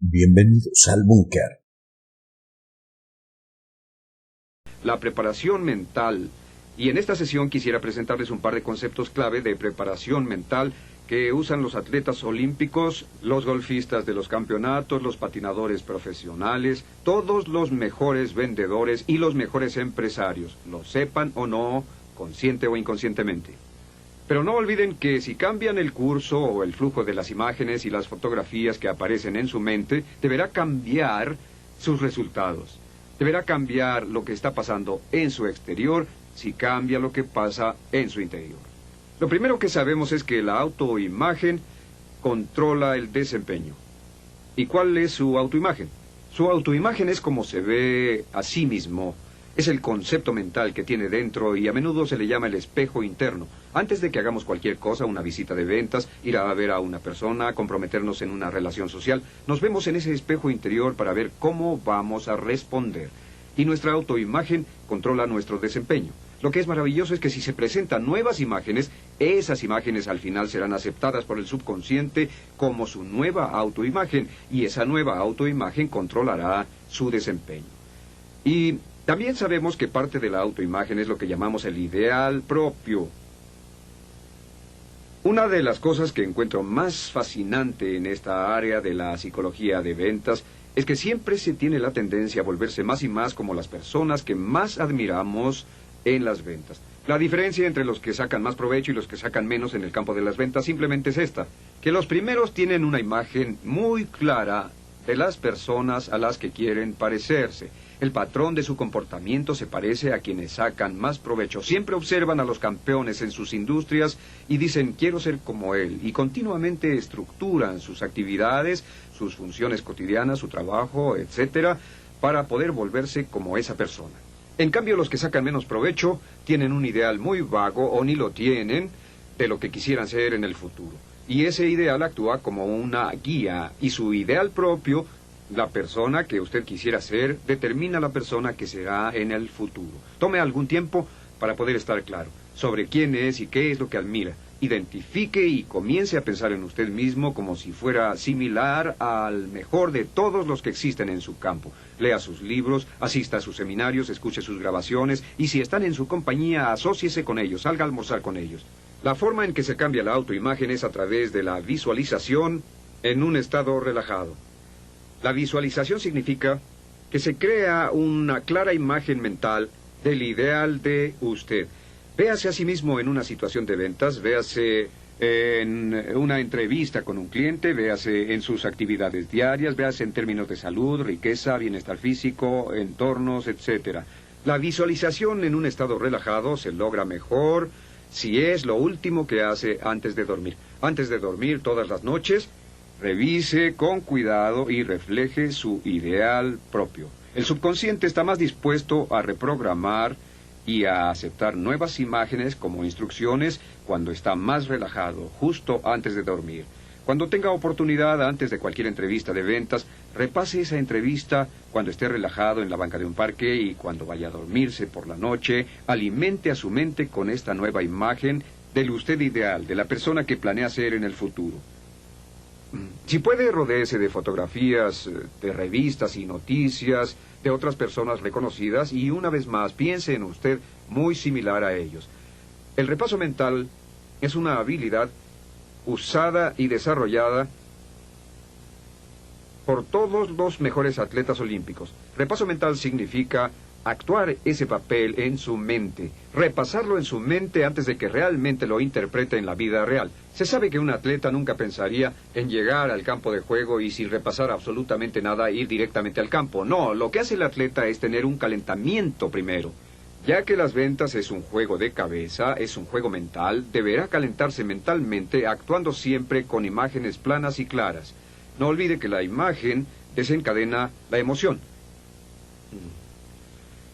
Bienvenidos al búnker. La preparación mental. Y en esta sesión quisiera presentarles un par de conceptos clave de preparación mental que usan los atletas olímpicos, los golfistas de los campeonatos, los patinadores profesionales, todos los mejores vendedores y los mejores empresarios, lo sepan o no, consciente o inconscientemente. Pero no olviden que si cambian el curso o el flujo de las imágenes y las fotografías que aparecen en su mente, deberá cambiar sus resultados. Deberá cambiar lo que está pasando en su exterior si cambia lo que pasa en su interior. Lo primero que sabemos es que la autoimagen controla el desempeño. ¿Y cuál es su autoimagen? Su autoimagen es como se ve a sí mismo. Es el concepto mental que tiene dentro y a menudo se le llama el espejo interno. Antes de que hagamos cualquier cosa, una visita de ventas, ir a ver a una persona, comprometernos en una relación social, nos vemos en ese espejo interior para ver cómo vamos a responder. Y nuestra autoimagen controla nuestro desempeño. Lo que es maravilloso es que si se presentan nuevas imágenes, esas imágenes al final serán aceptadas por el subconsciente como su nueva autoimagen, y esa nueva autoimagen controlará su desempeño. Y también sabemos que parte de la autoimagen es lo que llamamos el ideal propio. Una de las cosas que encuentro más fascinante en esta área de la psicología de ventas es que siempre se tiene la tendencia a volverse más y más como las personas que más admiramos en las ventas. La diferencia entre los que sacan más provecho y los que sacan menos en el campo de las ventas simplemente es esta, que los primeros tienen una imagen muy clara de las personas a las que quieren parecerse. El patrón de su comportamiento se parece a quienes sacan más provecho. Siempre observan a los campeones en sus industrias y dicen, quiero ser como él, y continuamente estructuran sus actividades, sus funciones cotidianas, su trabajo, etcétera, para poder volverse como esa persona. En cambio, los que sacan menos provecho tienen un ideal muy vago, o ni lo tienen, de lo que quisieran ser en el futuro. Y ese ideal actúa como una guía, y su ideal propio, la persona que usted quisiera ser, determina la persona que será en el futuro. Tome algún tiempo para poder estar claro sobre quién es y qué es lo que admira. Identifique y comience a pensar en usted mismo como si fuera similar al mejor de todos los que existen en su campo. Lea sus libros, asista a sus seminarios, escuche sus grabaciones, y si están en su compañía, asóciese con ellos, salga a almorzar con ellos. La forma en que se cambia la autoimagen es a través de la visualización en un estado relajado. La visualización significa que se crea una clara imagen mental del ideal de usted. Véase a sí mismo en una situación de ventas, véase en una entrevista con un cliente, véase en sus actividades diarias, véase en términos de salud, riqueza, bienestar físico, entornos, etc. La visualización en un estado relajado se logra mejor si es lo último que hace antes de dormir. Antes de dormir todas las noches, revise con cuidado y refleje su ideal propio. El subconsciente está más dispuesto a reprogramar y a aceptar nuevas imágenes como instrucciones cuando está más relajado, justo antes de dormir. Cuando tenga oportunidad antes de cualquier entrevista de ventas, repase esa entrevista cuando esté relajado en la banca de un parque, y cuando vaya a dormirse por la noche, alimente a su mente con esta nueva imagen del usted ideal, de la persona que planea ser en el futuro. Si puede, rodéese de fotografías, de revistas y noticias de otras personas reconocidas, y una vez más piense en usted muy similar a ellos. El repaso mental es una habilidad usada y desarrollada por todos los mejores atletas olímpicos. Repaso mental significa actuar ese papel en su mente, repasarlo en su mente antes de que realmente lo interprete en la vida real. Se sabe que un atleta nunca pensaría en llegar al campo de juego y sin repasar absolutamente nada ir directamente al campo. No, lo que hace el atleta es tener un calentamiento primero. Ya que las ventas es un juego de cabeza, es un juego mental, deberá calentarse mentalmente actuando siempre con imágenes planas y claras. No olvide que la imagen desencadena la emoción.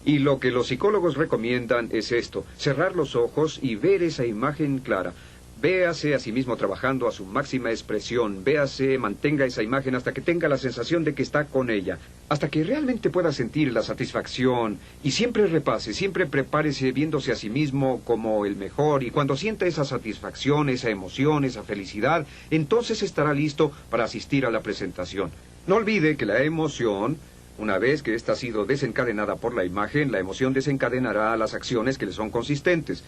Y lo que los psicólogos recomiendan es esto: cerrar los ojos y ver esa imagen clara. Véase a sí mismo trabajando a su máxima expresión. Véase, mantenga esa imagen hasta que tenga la sensación de que está con ella. Hasta que realmente pueda sentir la satisfacción. Y siempre repase, siempre prepárese viéndose a sí mismo como el mejor. Y cuando sienta esa satisfacción, esa emoción, esa felicidad, entonces estará listo para asistir a la presentación. No olvide que la emoción, una vez que ésta ha sido desencadenada por la imagen, la emoción desencadenará las acciones que le son consistentes.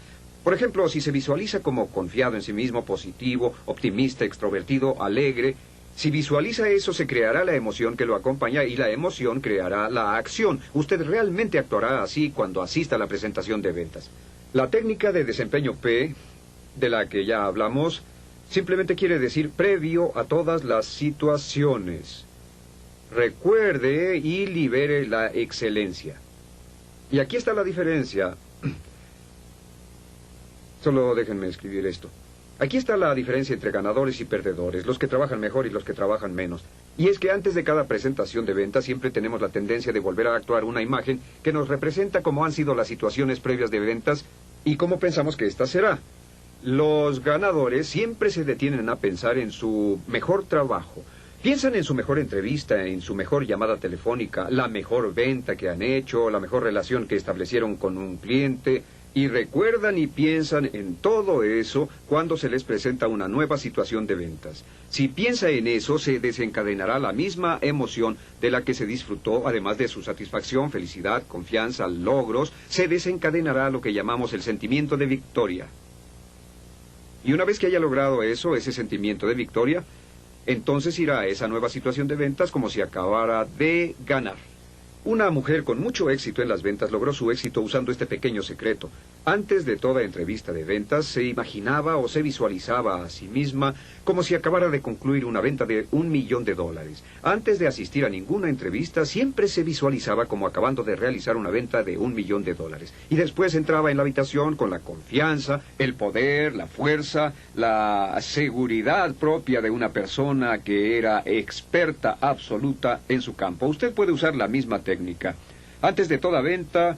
Por ejemplo, si se visualiza como confiado en sí mismo, positivo, optimista, extrovertido, alegre, si visualiza eso, se creará la emoción que lo acompaña y la emoción creará la acción. Usted realmente actuará así cuando asista a la presentación de ventas. La técnica de desempeño P, de la que ya hablamos, simplemente quiere decir previo a todas las situaciones. Recuerde y libere la excelencia. Y aquí está la diferencia. Solo déjenme escribir esto. Aquí está la diferencia entre ganadores y perdedores, los que trabajan mejor y los que trabajan menos. Y es que antes de cada presentación de ventas siempre tenemos la tendencia de volver a actuar una imagen que nos representa cómo han sido las situaciones previas de ventas y cómo pensamos que ésta será. Los ganadores siempre se detienen a pensar en su mejor trabajo. Piensan en su mejor entrevista, en su mejor llamada telefónica, la mejor venta que han hecho, la mejor relación que establecieron con un cliente. Y recuerdan y piensan en todo eso cuando se les presenta una nueva situación de ventas. Si piensa en eso, se desencadenará la misma emoción de la que se disfrutó, además de su satisfacción, felicidad, confianza, logros, se desencadenará lo que llamamos el sentimiento de victoria. Y una vez que haya logrado eso, ese sentimiento de victoria, entonces irá a esa nueva situación de ventas como si acabara de ganar. Una mujer con mucho éxito en las ventas logró su éxito usando este pequeño secreto. Antes de toda entrevista de ventas, se imaginaba o se visualizaba a sí misma como si acabara de concluir una venta de $1 millón. Antes de asistir a ninguna entrevista, siempre se visualizaba como acabando de realizar una venta de $1 millón. Y después entraba en la habitación con la confianza, el poder, la fuerza, la seguridad propia de una persona que era experta absoluta en su campo. Usted puede usar la misma técnica. Antes de toda venta,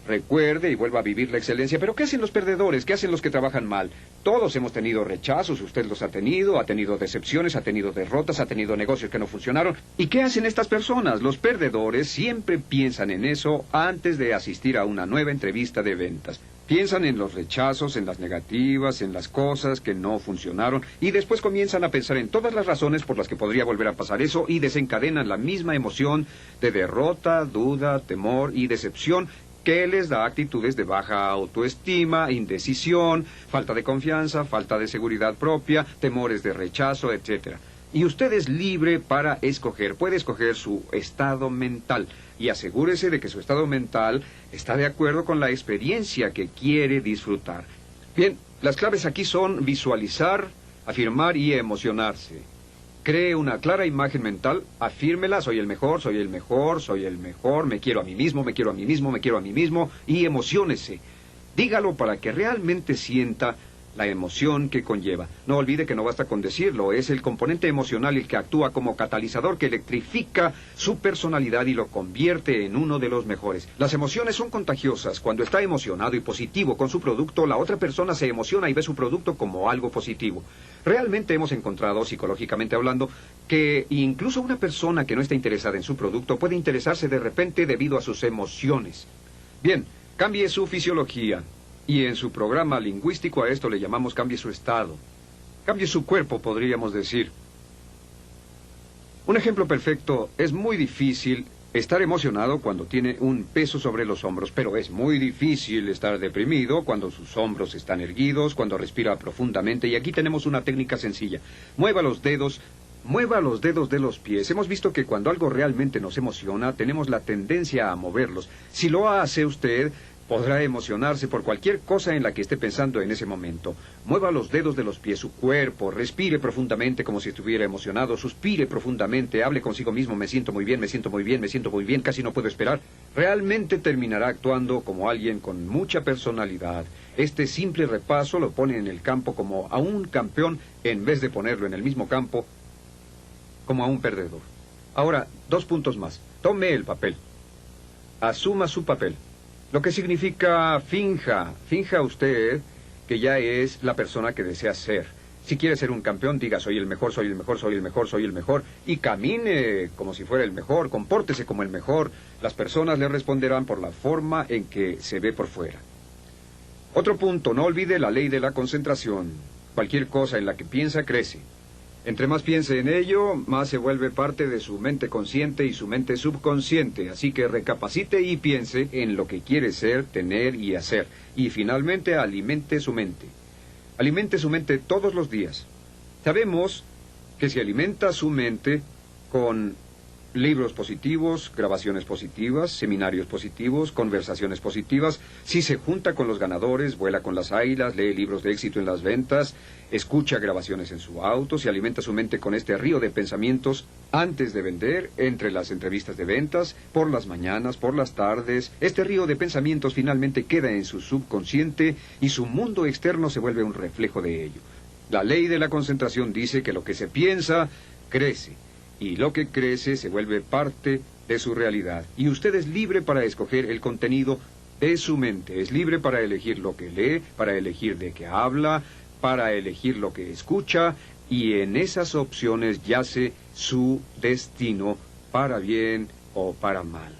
recuerde y vuelva a vivir la excelencia. Pero ¿qué hacen los perdedores? ¿Qué hacen los que trabajan mal? Todos hemos tenido rechazos, usted los ha tenido decepciones, ha tenido derrotas, ha tenido negocios que no funcionaron. ¿Y qué hacen estas personas? Los perdedores siempre piensan en eso antes de asistir a una nueva entrevista de ventas. Piensan en los rechazos, en las negativas, en las cosas que no funcionaron, y después comienzan a pensar en todas las razones por las que podría volver a pasar eso, y desencadenan la misma emoción de derrota, duda, temor y decepción, que les da actitudes de baja autoestima, indecisión, falta de confianza, falta de seguridad propia, temores de rechazo, etc. Y usted es libre para escoger, puede escoger su estado mental. Y asegúrese de que su estado mental está de acuerdo con la experiencia que quiere disfrutar. Bien, las claves aquí son visualizar, afirmar y emocionarse. Cree una clara imagen mental, afírmela, soy el mejor, soy el mejor, soy el mejor, me quiero a mí mismo, me quiero a mí mismo, me quiero a mí mismo, y emociónese. Dígalo para que realmente sienta la emoción que conlleva. No olvide que no basta con decirlo, es el componente emocional el que actúa como catalizador que electrifica su personalidad y lo convierte en uno de los mejores. Las emociones son contagiosas. Cuando está emocionado y positivo con su producto, la otra persona se emociona y ve su producto como algo positivo. Realmente hemos encontrado, psicológicamente hablando, que incluso una persona que no está interesada en su producto puede interesarse de repente debido a sus emociones. Bien, cambie su fisiología. Y en su programa lingüístico a esto le llamamos cambie su estado. Cambie su cuerpo, podríamos decir. Un ejemplo perfecto, es muy difícil estar emocionado cuando tiene un peso sobre los hombros, pero es muy difícil estar deprimido cuando sus hombros están erguidos, cuando respira profundamente. Y aquí tenemos una técnica sencilla. Mueva los dedos de los pies. Hemos visto que cuando algo realmente nos emociona, tenemos la tendencia a moverlos. Si lo hace usted, podrá emocionarse por cualquier cosa en la que esté pensando en ese momento. Mueva los dedos de los pies, su cuerpo, respire profundamente como si estuviera emocionado, suspire profundamente, hable consigo mismo, me siento muy bien, me siento muy bien, me siento muy bien, casi no puedo esperar. Realmente terminará actuando como alguien con mucha personalidad. Este simple repaso lo pone en el campo como a un campeón en vez de ponerlo en el mismo campo como a un perdedor. Ahora, 2 puntos más. Tome el papel. Asuma su papel. Lo que significa finja usted que ya es la persona que desea ser. Si quiere ser un campeón, diga soy el mejor, soy el mejor, soy el mejor, soy el mejor, y camine como si fuera el mejor, compórtese como el mejor. Las personas le responderán por la forma en que se ve por fuera. Otro punto, no olvide la ley de la concentración. Cualquier cosa en la que piensa crece. Entre más piense en ello, más se vuelve parte de su mente consciente y su mente subconsciente. Así que recapacite y piense en lo que quiere ser, tener y hacer. Y finalmente alimente su mente. Alimente su mente todos los días. Sabemos que si alimenta su mente con libros positivos, grabaciones positivas, seminarios positivos, conversaciones positivas, si se junta con los ganadores, vuela con las águilas, lee libros de éxito en las ventas, escucha grabaciones en su auto, si alimenta su mente con este río de pensamientos antes de vender, entre las entrevistas de ventas, por las mañanas, por las tardes, este río de pensamientos finalmente queda en su subconsciente y su mundo externo se vuelve un reflejo de ello. La ley de la concentración dice que lo que se piensa crece. Y lo que crece se vuelve parte de su realidad. Y usted es libre para escoger el contenido de su mente. Es libre para elegir lo que lee, para elegir de qué habla, para elegir lo que escucha. Y en esas opciones yace su destino, para bien o para mal.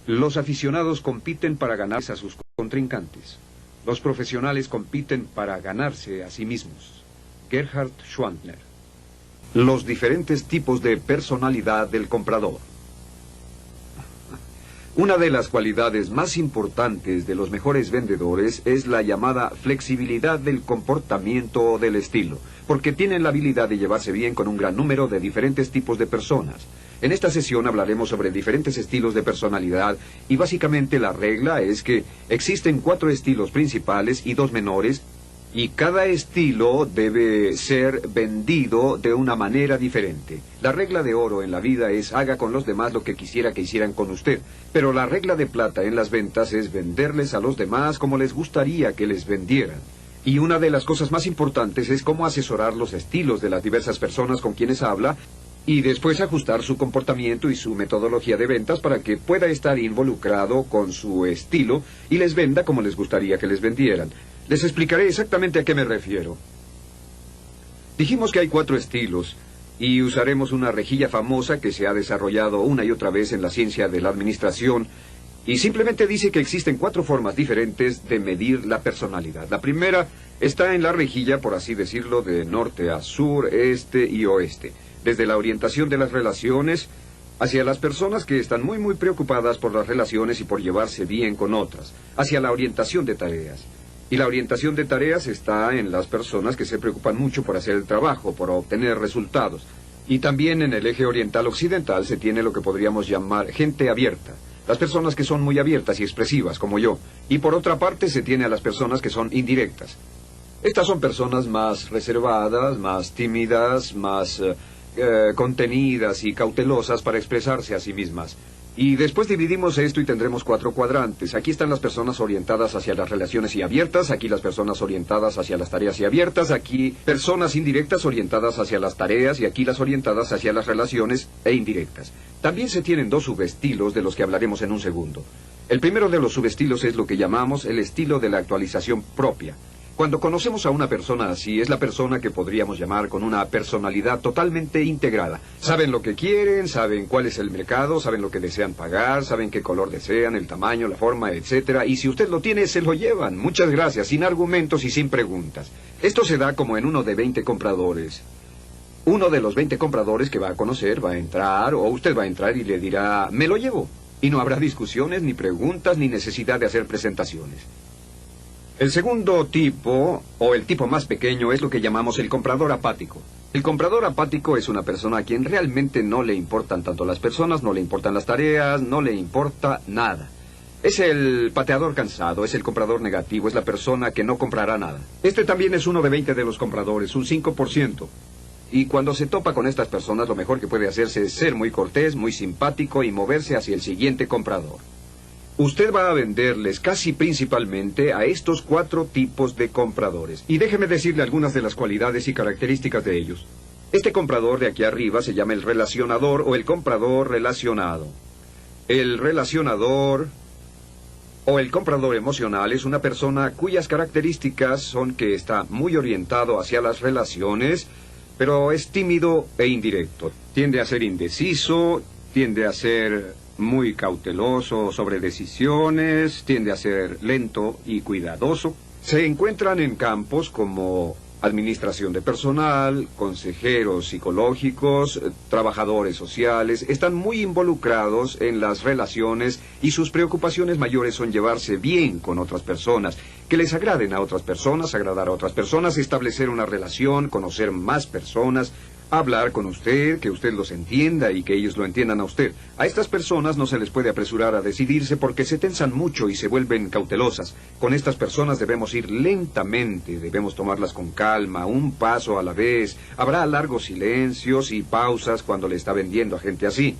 Los aficionados compiten para ganarse a sus contrincantes. Los profesionales compiten para ganarse a sí mismos. Gerhard Schwantner. Los diferentes tipos de personalidad del comprador. Una de las cualidades más importantes de los mejores vendedores es la llamada flexibilidad del comportamiento o del estilo, porque tienen la habilidad de llevarse bien con un gran número de diferentes tipos de personas. En esta sesión hablaremos sobre diferentes estilos de personalidad y básicamente la regla es que existen 4 estilos principales y 2 menores, y cada estilo debe ser vendido de una manera diferente. La regla de oro en la vida es haga con los demás lo que quisiera que hicieran con usted. Pero la regla de plata en las ventas es venderles a los demás como les gustaría que les vendieran. Y una de las cosas más importantes es cómo asesorar los estilos de las diversas personas con quienes habla y después ajustar su comportamiento y su metodología de ventas para que pueda estar involucrado con su estilo y les venda como les gustaría que les vendieran. Les explicaré exactamente a qué me refiero. Dijimos que hay 4 estilos y usaremos una rejilla famosa que se ha desarrollado una y otra vez en la ciencia de la administración y simplemente dice que existen 4 formas diferentes de medir la personalidad. La primera está en la rejilla, por así decirlo, de norte a sur, este y oeste. Desde la orientación de las relaciones hacia las personas que están muy preocupadas por las relaciones y por llevarse bien con otras, hacia la orientación de tareas. Y la orientación de tareas está en las personas que se preocupan mucho por hacer el trabajo, por obtener resultados. Y también en el eje oriental-occidental se tiene lo que podríamos llamar gente abierta. Las personas que son muy abiertas y expresivas, como yo. Y por otra parte se tiene a las personas que son indirectas. Estas son personas más reservadas, más tímidas, más contenidas y cautelosas para expresarse a sí mismas. Y después dividimos esto y tendremos 4 cuadrantes. Aquí están las personas orientadas hacia las relaciones y abiertas, aquí las personas orientadas hacia las tareas y abiertas, aquí personas indirectas orientadas hacia las tareas y aquí las orientadas hacia las relaciones e indirectas. También se tienen 2 subestilos de los que hablaremos en un segundo. El primero de los subestilos es lo que llamamos el estilo de la actualización propia. Cuando conocemos a una persona así, es la persona que podríamos llamar con una personalidad totalmente integrada. Saben lo que quieren, saben cuál es el mercado, saben lo que desean pagar, saben qué color desean, el tamaño, la forma, etcétera. Y si usted lo tiene, se lo llevan. Muchas gracias, sin argumentos y sin preguntas. Esto se da como en uno de 20 compradores. Uno de los 20 compradores que va a conocer va a entrar, o usted va a entrar y le dirá, me lo llevo. Y no habrá discusiones, ni preguntas, ni necesidad de hacer presentaciones. El segundo tipo, o el tipo más pequeño, es lo que llamamos el comprador apático. El comprador apático es una persona a quien realmente no le importan tanto las personas, no le importan las tareas, no le importa nada. Es el pateador cansado, es el comprador negativo, es la persona que no comprará nada. Este también es uno de 20 de los compradores, un 5%. Y cuando se topa con estas personas, lo mejor que puede hacerse es ser muy cortés, muy simpático y moverse hacia el siguiente comprador. Usted va a venderles casi principalmente a estos 4 tipos de compradores. Y déjeme decirle algunas de las cualidades y características de ellos. Este comprador de aquí arriba se llama el relacionador o el comprador relacionado. El relacionador O el comprador emocional es una persona cuyas características son que está muy orientado hacia las relaciones, pero es tímido e indirecto. Tiende a ser indeciso, tiende a ser muy cauteloso sobre decisiones, tiende a ser lento y cuidadoso. Se encuentran en campos como administración de personal, consejeros psicológicos, trabajadores sociales. Están muy involucrados en las relaciones y sus preocupaciones mayores son llevarse bien con otras personas, que les agraden a otras personas, agradar a otras personas, establecer una relación, conocer más personas, hablar con usted, que usted los entienda y que ellos lo entiendan a usted. A estas personas no se les puede apresurar a decidirse porque se tensan mucho y se vuelven cautelosas. Con estas personas debemos ir lentamente, debemos tomarlas con calma, un paso a la vez. Habrá largos silencios y pausas cuando le está vendiendo a gente así.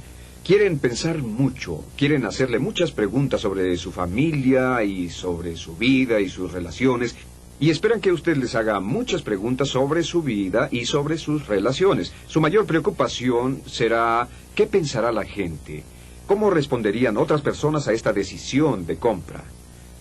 Quieren pensar mucho, quieren hacerle muchas preguntas sobre su familia y sobre su vida y sus relaciones. Y esperan que usted les haga muchas preguntas sobre su vida y sobre sus relaciones. Su mayor preocupación será ¿qué pensará la gente? ¿Cómo responderían otras personas a esta decisión de compra?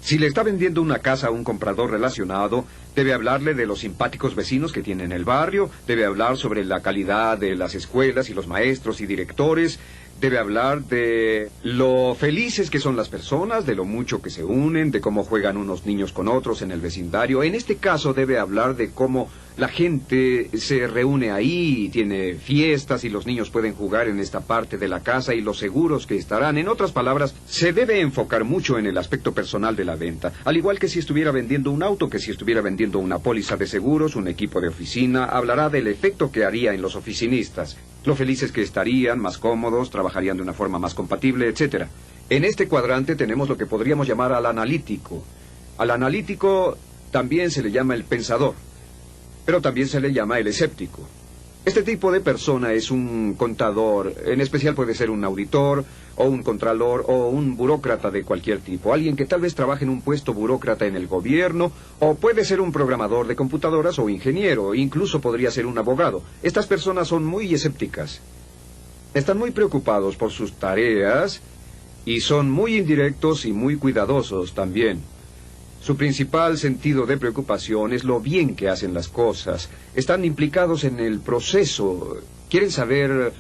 Si le está vendiendo una casa a un comprador relacionado, debe hablarle de los simpáticos vecinos que tiene en el barrio, debe hablar sobre la calidad de las escuelas y los maestros y directores, debe hablar de lo felices que son las personas, de lo mucho que se unen, de cómo juegan unos niños con otros en el vecindario. En este caso debe hablar de cómo la gente se reúne ahí, tiene fiestas y los niños pueden jugar en esta parte de la casa y los seguros que estarán. En otras palabras, se debe enfocar mucho en el aspecto personal de la venta, al igual que si estuviera vendiendo un auto, que si estuviera vendiendo una póliza de seguros, un equipo de oficina, hablará del efecto que haría en los oficinistas, lo felices que estarían, más cómodos, trabajarían de una forma más compatible, etc. En este cuadrante tenemos lo que podríamos llamar al analítico. Al analítico también se le llama el pensador, pero también se le llama el escéptico. Este tipo de persona es un contador, en especial puede ser un auditor, o un contralor, o un burócrata de cualquier tipo. Alguien que tal vez trabaje en un puesto burócrata en el gobierno, o puede ser un programador de computadoras o ingeniero, incluso podría ser un abogado. Estas personas son muy escépticas. Están muy preocupados por sus tareas, y son muy indirectos y muy cuidadosos también. Su principal sentido de preocupación es lo bien que hacen las cosas. Están implicados en el proceso. Quieren saber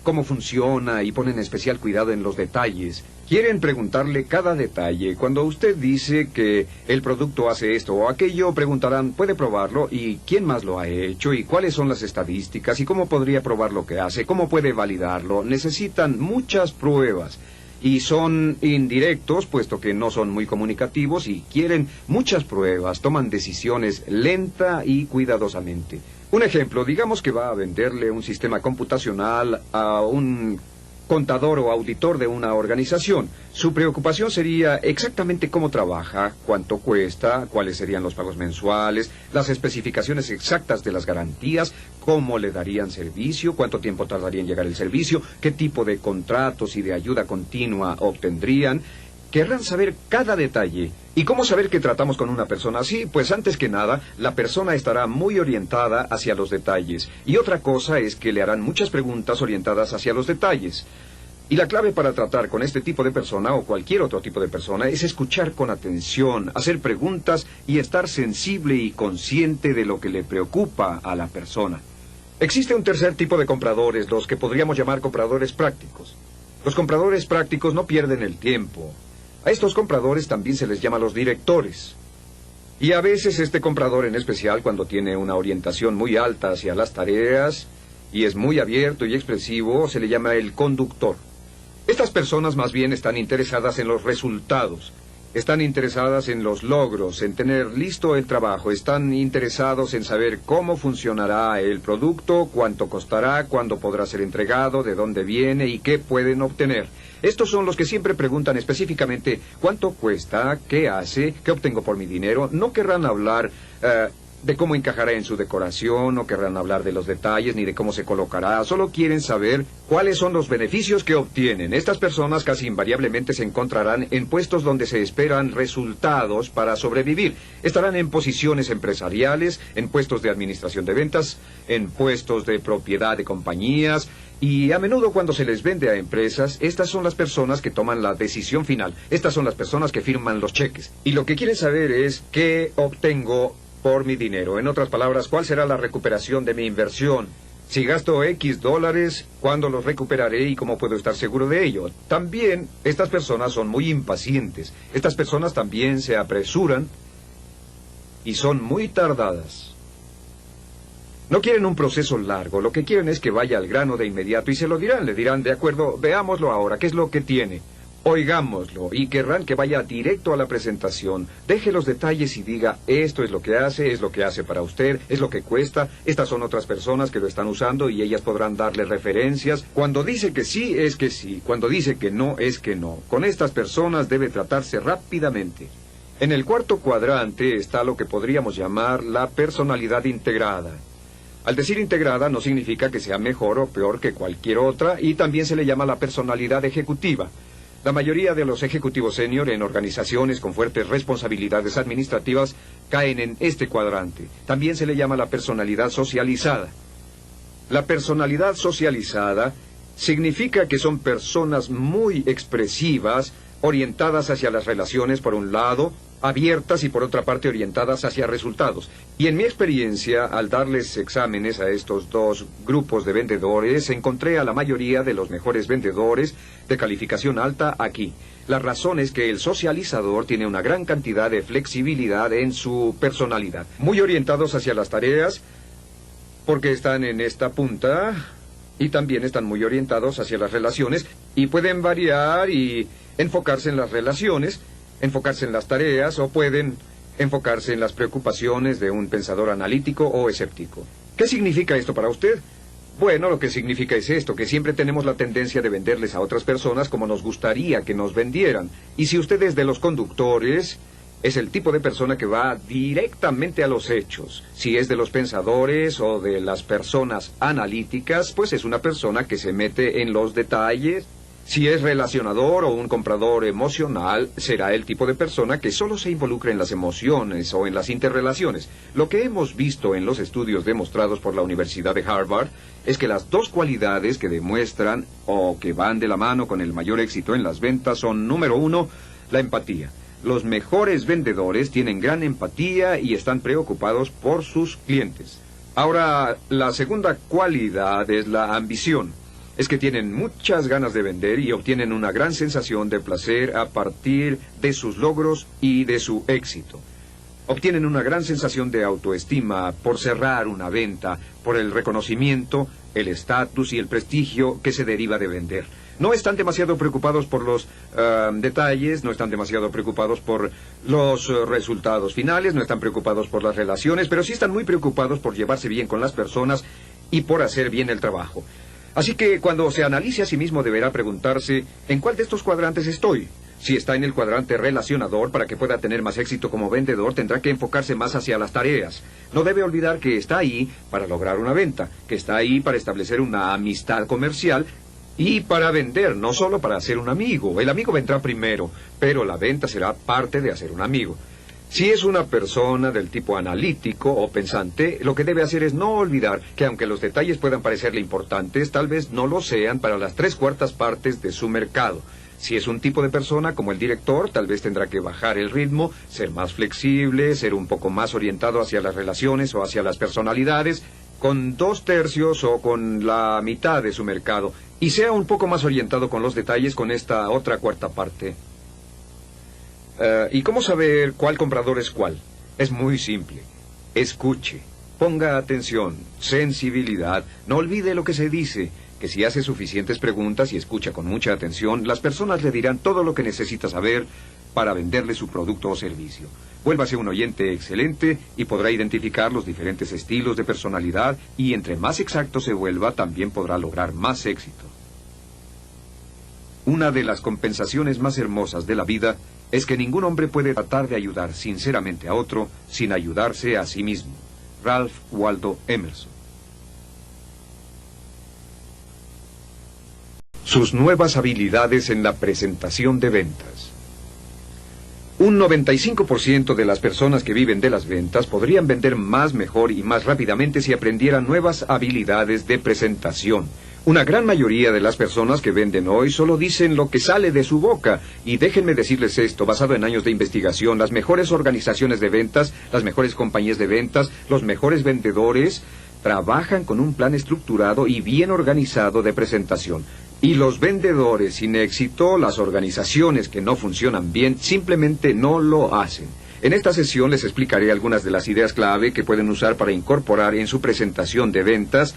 cómo funciona y ponen especial cuidado en los detalles. Quieren preguntarle cada detalle. Cuando usted dice que el producto hace esto o aquello, preguntarán, ¿puede probarlo? ¿Y quién más lo ha hecho? ¿Y cuáles son las estadísticas? ¿Y cómo podría probar lo que hace? ¿Cómo puede validarlo? Necesitan muchas pruebas. Y son indirectos, puesto que no son muy comunicativos y quieren muchas pruebas, toman decisiones lenta y cuidadosamente. Un ejemplo, digamos que va a venderle un sistema computacional a un contador o auditor de una organización. Su preocupación sería exactamente cómo trabaja, cuánto cuesta, cuáles serían los pagos mensuales, las especificaciones exactas de las garantías, cómo le darían servicio, cuánto tiempo tardaría en llegar el servicio, qué tipo de contratos y de ayuda continua obtendrían. Querrán saber cada detalle. ¿Y cómo saber que tratamos con una persona así? Pues antes que nada, la persona estará muy orientada hacia los detalles. Y otra cosa es que le harán muchas preguntas orientadas hacia los detalles. Y la clave para tratar con este tipo de persona o cualquier otro tipo de persona es escuchar con atención, hacer preguntas y estar sensible y consciente de lo que le preocupa a la persona. Existe un tercer tipo de compradores, los que podríamos llamar compradores prácticos. Los compradores prácticos no pierden el tiempo. A estos compradores también se les llama los directores. Y a veces este comprador en especial, cuando tiene una orientación muy alta hacia las tareas y es muy abierto y expresivo, se le llama el conductor. Estas personas más bien están interesadas en los resultados, están interesadas en los logros, en tener listo el trabajo, están interesados en saber cómo funcionará el producto, cuánto costará, cuándo podrá ser entregado, de dónde viene y qué pueden obtener. Estos son los que siempre preguntan específicamente cuánto cuesta, qué hace, qué obtengo por mi dinero. No querrán hablar de cómo encajará en su decoración, no querrán hablar de los detalles ni de cómo se colocará, solo quieren saber cuáles son los beneficios que obtienen. Estas personas casi invariablemente se encontrarán en puestos donde se esperan resultados para sobrevivir. Estarán en posiciones empresariales, en puestos de administración de ventas, en puestos de propiedad de compañías, y a menudo cuando se les vende a empresas, estas son las personas que toman la decisión final. Estas son las personas que firman los cheques. Y lo que quieren saber es qué obtengo por mi dinero. En otras palabras, ¿cuál será la recuperación de mi inversión? Si gasto X dólares, ¿cuándo los recuperaré y cómo puedo estar seguro de ello? También, estas personas son muy impacientes. Estas personas también se apresuran y son muy tardadas. No quieren un proceso largo, lo que quieren es que vaya al grano de inmediato y se lo dirán. Le dirán, de acuerdo, veámoslo ahora, ¿qué es lo que tiene? Oigámoslo, y querrán que vaya directo a la presentación. Deje los detalles y diga, esto es lo que hace para usted, es lo que cuesta, estas son otras personas que lo están usando y ellas podrán darle referencias. Cuando dice que sí, es que sí. Cuando dice que no, es que no. Con estas personas debe tratarse rápidamente. En el cuarto cuadrante está lo que podríamos llamar la personalidad integrada. Al decir integrada no significa que sea mejor o peor que cualquier otra, y también se le llama la personalidad ejecutiva. La mayoría de los ejecutivos senior en organizaciones con fuertes responsabilidades administrativas caen en este cuadrante. También se le llama la personalidad socializada. La personalidad socializada significa que son personas muy expresivas, orientadas hacia las relaciones por un lado, abiertas y por otra parte orientadas hacia resultados. Y en mi experiencia, al darles exámenes a estos dos grupos de vendedores, encontré a la mayoría de los mejores vendedores de calificación alta aquí. La razón es que el socializador tiene una gran cantidad de flexibilidad en su personalidad. Muy orientados hacia las tareas, porque están en esta punta, y también están muy orientados hacia las relaciones, y pueden variar y enfocarse en las relaciones, enfocarse en las tareas, o pueden enfocarse en las preocupaciones de un pensador analítico o escéptico. ¿Qué significa esto para usted? Bueno, lo que significa es esto, que siempre tenemos la tendencia de venderles a otras personas como nos gustaría que nos vendieran. Y si usted es de los conductores, es el tipo de persona que va directamente a los hechos. Si es de los pensadores o de las personas analíticas, pues es una persona que se mete en los detalles. Si es relacionador o un comprador emocional, será el tipo de persona que solo se involucra en las emociones o en las interrelaciones. Lo que hemos visto en los estudios demostrados por la Universidad de Harvard es que las dos cualidades que demuestran o que van de la mano con el mayor éxito en las ventas son, número uno, la empatía. Los mejores vendedores tienen gran empatía y están preocupados por sus clientes. Ahora, la segunda cualidad es la ambición. Es que tienen muchas ganas de vender y obtienen una gran sensación de placer a partir de sus logros y de su éxito. Obtienen una gran sensación de autoestima por cerrar una venta, por el reconocimiento, el estatus y el prestigio que se deriva de vender. No están demasiado preocupados por los detalles, no están demasiado preocupados por los resultados finales, no están preocupados por las relaciones, pero sí están muy preocupados por llevarse bien con las personas y por hacer bien el trabajo. Así que cuando se analice a sí mismo deberá preguntarse, ¿en cuál de estos cuadrantes estoy? Si está en el cuadrante relacionador, para que pueda tener más éxito como vendedor, tendrá que enfocarse más hacia las tareas. No debe olvidar que está ahí para lograr una venta, que está ahí para establecer una amistad comercial y para vender, no solo para hacer un amigo. El amigo vendrá primero, pero la venta será parte de hacer un amigo. Si es una persona del tipo analítico o pensante, lo que debe hacer es no olvidar que aunque los detalles puedan parecerle importantes, tal vez no lo sean para las 3/4 partes de su mercado. Si es un tipo de persona como el director, tal vez tendrá que bajar el ritmo, ser más flexible, ser un poco más orientado hacia las relaciones o hacia las personalidades, con 2/3 o con la mitad de su mercado, y sea un poco más orientado con los detalles con esta otra 1/4 parte. ¿Y cómo saber cuál comprador es cuál? Es muy simple. Escuche, ponga atención, sensibilidad, no olvide lo que se dice, que si hace suficientes preguntas y escucha con mucha atención, las personas le dirán todo lo que necesita saber para venderle su producto o servicio. Vuélvase un oyente excelente y podrá identificar los diferentes estilos de personalidad, y entre más exacto se vuelva, también podrá lograr más éxito. Una de las compensaciones más hermosas de la vida es que ningún hombre puede tratar de ayudar sinceramente a otro sin ayudarse a sí mismo. Ralph Waldo Emerson. Sus nuevas habilidades en la presentación de ventas. Un 95% de las personas que viven de las ventas podrían vender más, mejor y más rápidamente si aprendieran nuevas habilidades de presentación. Una gran mayoría de las personas que venden hoy solo dicen lo que sale de su boca. Y déjenme decirles esto, basado en años de investigación, las mejores organizaciones de ventas, las mejores compañías de ventas, los mejores vendedores, trabajan con un plan estructurado y bien organizado de presentación. Y los vendedores sin éxito, las organizaciones que no funcionan bien, simplemente no lo hacen. En esta sesión les explicaré algunas de las ideas clave que pueden usar para incorporar en su presentación de ventas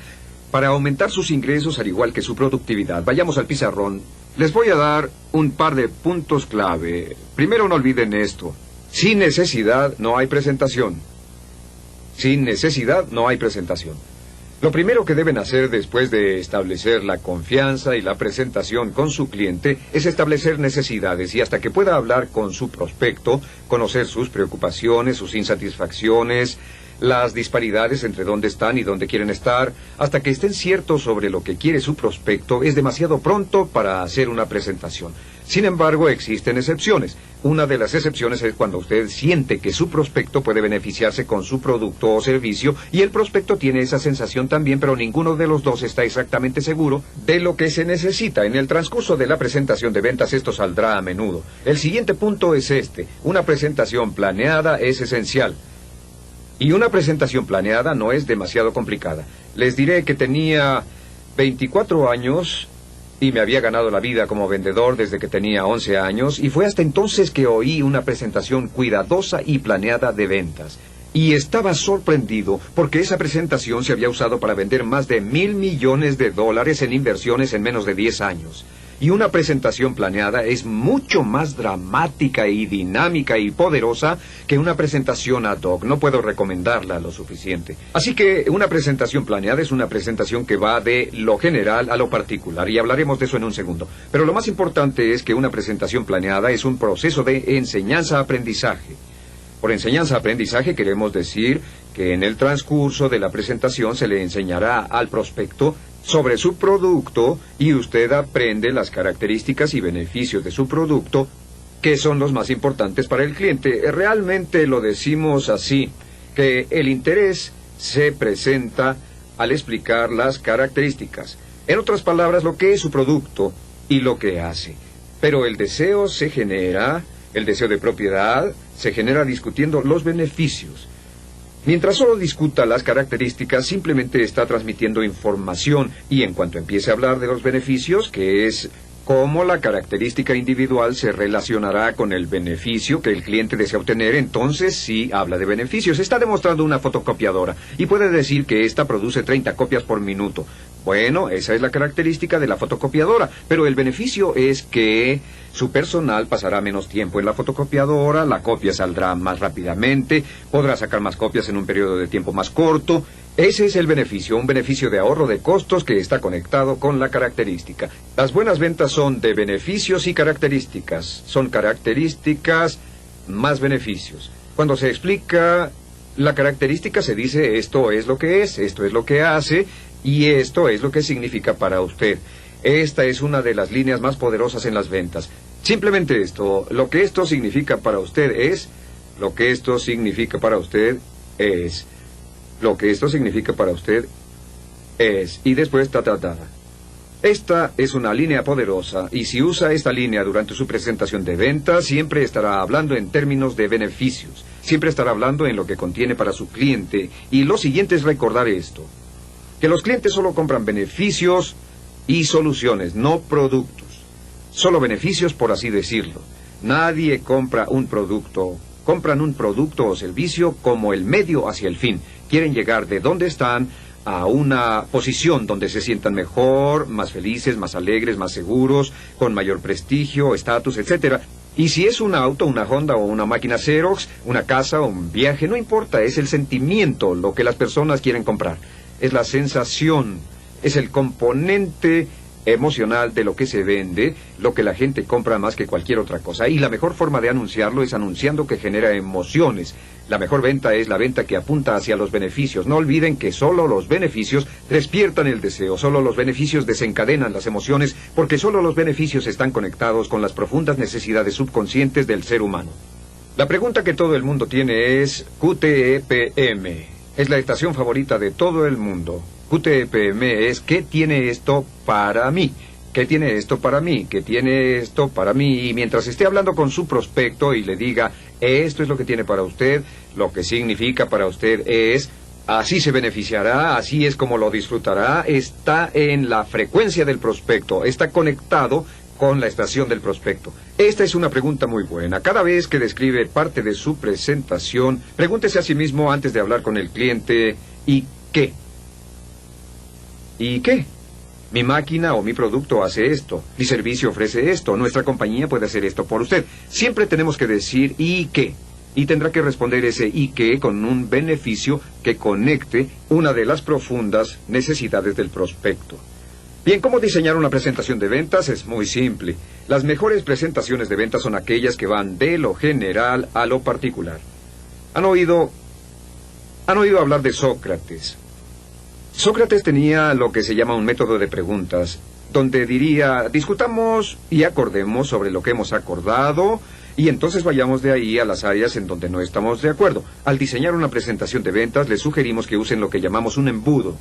para aumentar sus ingresos al igual que su productividad. Vayamos al pizarrón. Les voy a dar un par de puntos clave. Primero, no olviden esto. Sin necesidad no hay presentación. Sin necesidad no hay presentación. Lo primero que deben hacer después de establecer la confianza y la presentación con su cliente es establecer necesidades y hasta que pueda hablar con su prospecto, conocer sus preocupaciones, sus insatisfacciones, las disparidades entre dónde están y dónde quieren estar, hasta que estén ciertos sobre lo que quiere su prospecto, es demasiado pronto para hacer una presentación. Sin embargo, existen excepciones. Una de las excepciones es cuando usted siente que su prospecto puede beneficiarse con su producto o servicio y el prospecto tiene esa sensación también, pero ninguno de los dos está exactamente seguro de lo que se necesita. En el transcurso de la presentación de ventas esto saldrá a menudo. El siguiente punto es este. Una presentación planeada es esencial. Y una presentación planeada no es demasiado complicada. Les diré que tenía 24 años y me había ganado la vida como vendedor desde que tenía 11 años y fue hasta entonces que oí una presentación cuidadosa y planeada de ventas. Y estaba sorprendido porque esa presentación se había usado para vender más de $1,000 millones en inversiones en menos de 10 años. Y una presentación planeada es mucho más dramática y dinámica y poderosa que una presentación ad hoc. No puedo recomendarla lo suficiente. Así que una presentación planeada es una presentación que va de lo general a lo particular. Y hablaremos de eso en un segundo. Pero lo más importante es que una presentación planeada es un proceso de enseñanza-aprendizaje. Por enseñanza-aprendizaje queremos decir que en el transcurso de la presentación se le enseñará al prospecto sobre su producto y usted aprende las características y beneficios de su producto, que son los más importantes para el cliente. Realmente lo decimos así, que el interés se presenta al explicar las características. En otras palabras, lo que es su producto y lo que hace. Pero el deseo se genera, el deseo de propiedad, se genera discutiendo los beneficios. Mientras solo discuta las características, simplemente está transmitiendo información y en cuanto empiece a hablar de los beneficios, que es cómo la característica individual se relacionará con el beneficio que el cliente desea obtener, entonces sí habla de beneficios. Está demostrando una fotocopiadora y puede decir que ésta produce 30 copias por minuto. Bueno, esa es la característica de la fotocopiadora, pero el beneficio es que su personal pasará menos tiempo en la fotocopiadora, la copia saldrá más rápidamente, podrá sacar más copias en un periodo de tiempo más corto. Ese es el beneficio, un beneficio de ahorro de costos que está conectado con la característica. Las buenas ventas son de beneficios y características. Son características más beneficios. Cuando se explica la característica se dice esto es lo que es, esto es lo que hace y esto es lo que significa para usted. Esta es una de las líneas más poderosas en las ventas. Simplemente esto, lo que esto significa para usted es, lo que esto significa para usted es, lo que esto significa para usted es, y después Esta es una línea poderosa, y si usa esta línea durante su presentación de venta, siempre estará hablando en términos de beneficios. Siempre estará hablando en lo que contiene para su cliente. Y lo siguiente es recordar esto, que los clientes solo compran beneficios y soluciones, no productos. Solo beneficios, por así decirlo. Nadie compra un producto. Compran un producto o servicio como el medio hacia el fin. Quieren llegar de donde están a una posición donde se sientan mejor, más felices, más alegres, más seguros, con mayor prestigio, estatus, etc. Y si es un auto, una Honda o una máquina Xerox, una casa o un viaje, no importa, es el sentimiento lo que las personas quieren comprar. Es la sensación, es el componente emocional de lo que se vende, lo que la gente compra más que cualquier otra cosa. Y la mejor forma de anunciarlo es anunciando que genera emociones. La mejor venta es la venta que apunta hacia los beneficios. No olviden que solo los beneficios despiertan el deseo, solo los beneficios desencadenan las emociones, porque solo los beneficios están conectados con las profundas necesidades subconscientes del ser humano. La pregunta que todo el mundo tiene es QTEPM. Es la estación favorita de todo el mundo. QTEPM es ¿qué tiene esto para mí? ¿Qué tiene esto para mí? ¿Qué tiene esto para mí? Y mientras esté hablando con su prospecto y le diga, esto es lo que tiene para usted, lo que significa para usted es, así se beneficiará, así es como lo disfrutará, está en la frecuencia del prospecto, está conectado con la estación del prospecto. Esta es una pregunta muy buena. Cada vez que describe parte de su presentación, pregúntese a sí mismo antes de hablar con el cliente, ¿y qué? ¿Y qué? Mi máquina o mi producto hace esto, mi servicio ofrece esto, nuestra compañía puede hacer esto por usted. Siempre tenemos que decir ¿y qué? Y tendrá que responder ese ¿y qué? Con un beneficio que conecte una de las profundas necesidades del prospecto. Bien, ¿cómo diseñar una presentación de ventas? Es muy simple. Las mejores presentaciones de ventas son aquellas que van de lo general a lo particular. ¿Han oído hablar de Sócrates? Sócrates tenía lo que se llama un método de preguntas, donde diría, discutamos y acordemos sobre lo que hemos acordado, y entonces vayamos de ahí a las áreas en donde no estamos de acuerdo. Al diseñar una presentación de ventas, les sugerimos que usen lo que llamamos un embudo.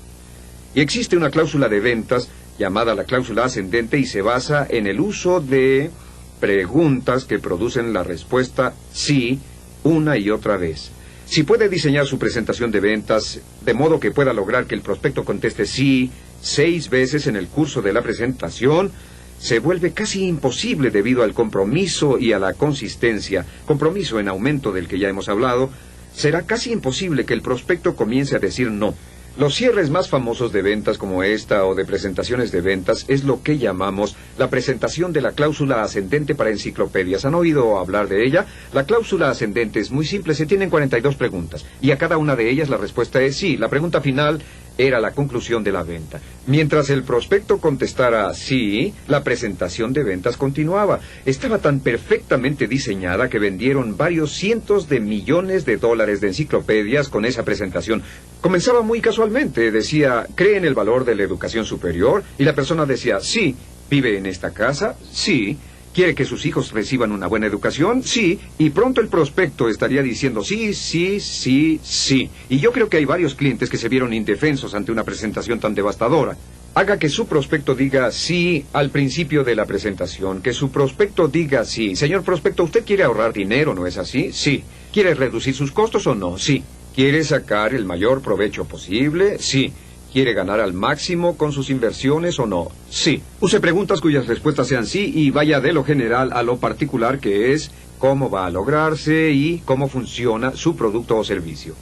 Y existe una cláusula de ventas llamada la cláusula ascendente y se basa en el uso de preguntas que producen la respuesta sí una y otra vez. Si puede diseñar su presentación de ventas de modo que pueda lograr que el prospecto conteste sí 6 veces en el curso de la presentación, se vuelve casi imposible debido al compromiso y a la consistencia, compromiso en aumento del que ya hemos hablado, será casi imposible que el prospecto comience a decir no. Los cierres más famosos de ventas como esta o de presentaciones de ventas es lo que llamamos la presentación de la cláusula ascendente para enciclopedias. ¿Han oído hablar de ella? La cláusula ascendente es muy simple, se tienen 42 preguntas y a cada una de ellas la respuesta es sí. La pregunta final era la conclusión de la venta. Mientras el prospecto contestara sí, la presentación de ventas continuaba. Estaba tan perfectamente diseñada que vendieron varios cientos de millones de dólares de enciclopedias con esa presentación. Comenzaba muy casualmente, decía, ¿cree en el valor de la educación superior? Y la persona decía, sí. ¿Vive en esta casa? Sí. ¿Quiere que sus hijos reciban una buena educación? Sí. Y pronto el prospecto estaría diciendo sí, sí, sí, sí. Y yo creo que hay varios clientes que se vieron indefensos ante una presentación tan devastadora. Haga que su prospecto diga sí al principio de la presentación. Que su prospecto diga sí. Señor prospecto, ¿usted quiere ahorrar dinero, no es así? Sí. ¿Quiere reducir sus costos o no? Sí. ¿Quiere sacar el mayor provecho posible? Sí. ¿Quiere ganar al máximo con sus inversiones o no? Sí. Use preguntas cuyas respuestas sean sí y vaya de lo general a lo particular, que es cómo va a lograrse y cómo funciona su producto o servicio.